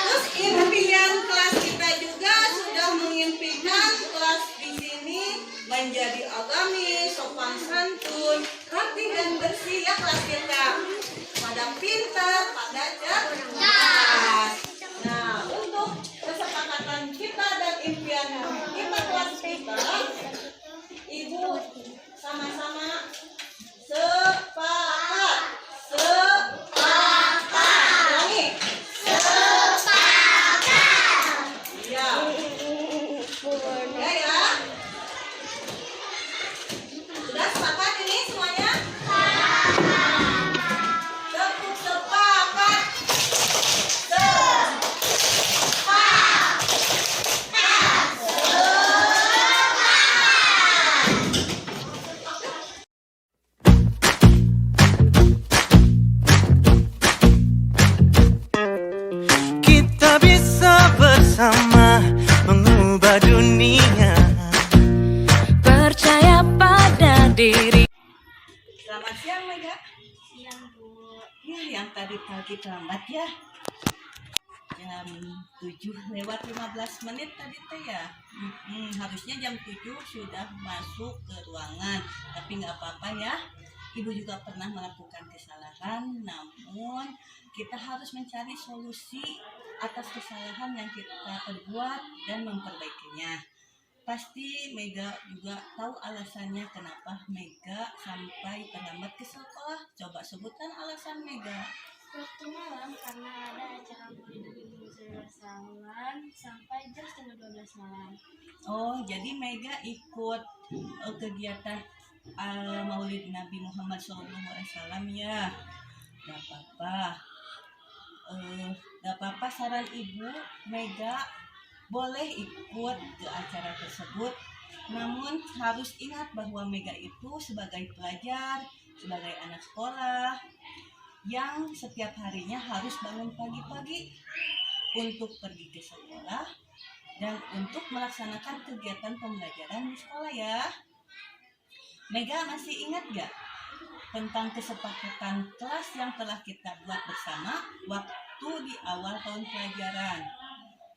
Terus impian kelas kita juga sudah mengimpikan kelas di sini menjadi agamis, sopan santun, rapi dan bersih ya kelas kita. Pada pintar, pada cerdas. Nah, untuk kesepakatan kita dan impian kita kelas kita, Ibu sama-sama sepakat. Sepakat. Ulangi. Iya. Ya. Sudah sepakat ini semuanya? Tepuk sepakat. Kita bisa bersama mengubah dunia. Percaya pada diri. Selamat siang, Mega. Siang, Bu. Ya, yang tadi pagi terlambat ya. Jam 7:15 tadi teh ya. Harusnya jam 7 sudah masuk ke ruangan. Tapi nggak apa-apa ya. Ibu juga pernah melakukan kesalahan, namun kita harus mencari solusi atas kesalahan yang kita perbuat dan memperbaikinya. Pasti Mega juga tahu alasannya kenapa Mega sampai terlambat ke sekolah. Coba sebutkan alasan Mega. Waktu malam karena ada acara maulid Nabi Muhammad SAW sampai jam setengah 12 malam. Oh, jadi Mega ikut kegiatan Maulid Nabi Muhammad SAW ya. Gak apa-apa. Gak apa-apa, saran ibu, Mega boleh ikut ke acara tersebut. Namun harus ingat bahwa Mega itu sebagai pelajar, sebagai anak sekolah yang setiap harinya harus bangun pagi-pagi untuk pergi ke sekolah dan untuk melaksanakan kegiatan pembelajaran di sekolah ya. Mega masih ingat gak tentang kesepakatan kelas yang telah kita buat bersama waktu di awal tahun pelajaran?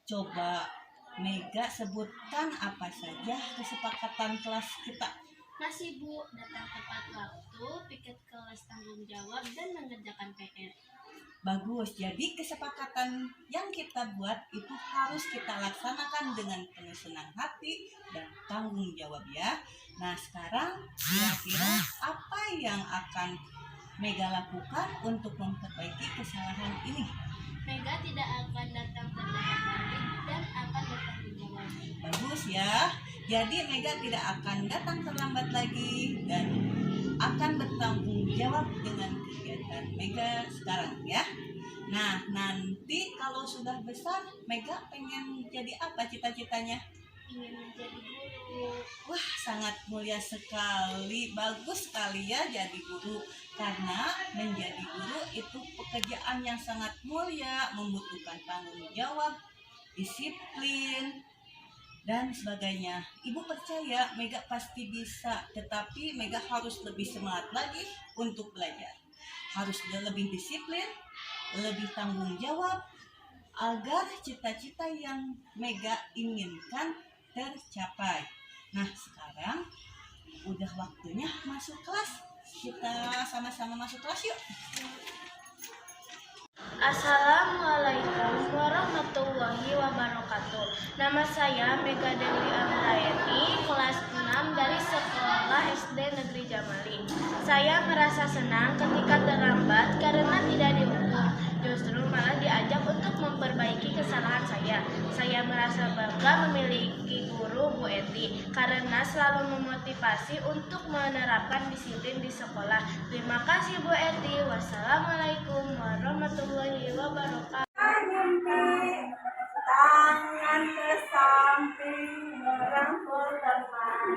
Coba Mega sebutkan apa saja kesepakatan kelas kita. Masih Bu, datang tepat waktu, piket kelas tanggung jawab, dan mengerjakan PR. Bagus, jadi kesepakatan yang kita buat itu harus kita laksanakan dengan penuh senang hati dan tanggung jawab ya. Nah sekarang kira-kira apa yang akan Mega lakukan untuk memperbaiki kesalahan ini? Mega tidak akan datang terlambat lagi dan akan bertanggung jawab. Bagus ya, jadi Mega tidak akan datang terlambat lagi dan akan bertanggung jawab dengan kegiatan Mega sekarang ya. Nah nanti kalau sudah besar Mega pengen jadi apa cita-citanya? Ingin menjadi guru. Wah sangat mulia sekali, bagus sekali ya jadi guru. Karena menjadi guru itu pekerjaan yang sangat mulia, membutuhkan tanggung jawab, disiplin, dan sebagainya. Ibu percaya Mega pasti bisa, tetapi Mega harus lebih semangat lagi untuk belajar. Harus lebih disiplin, lebih tanggung jawab, agar cita-cita yang Mega inginkan tercapai. Nah sekarang udah waktunya masuk kelas. Kita sama-sama masuk kelas yuk. Assalamualaikum warahmatullahi wabarakatuh. Nama saya Mega Dewi Amrayani, kelas 6 dari sekolah SD Negeri Jamali. Saya merasa senang ketika terlambat karena tidak dihukum, justru malah diajak untuk memperbaiki kesalahan saya. Saya merasa bangga memiliki guru Bu Eti karena selalu memotivasi untuk menerapkan disiplin di sekolah. Terima kasih Bu Eti. Wassalamualaikum warahmatullahi wabarakatuh. Mimpi tangan ke samping merangkul teman,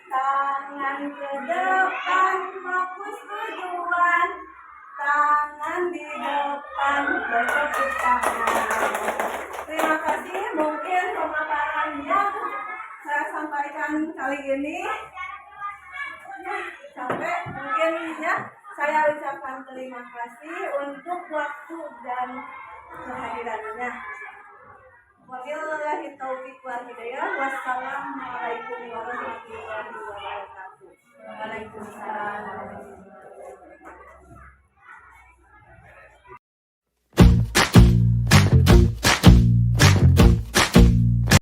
tangan ke depan fokus tujuan, tangan di depan bertepuk tangan. Terima kasih, mungkin pemaparan yang saya sampaikan kali ini sampai mungkin ya. Saya ucapkan terima kasih untuk waktu dan kehadirannya. Wabillahi taufiq wal hidayah. Wassalamualaikum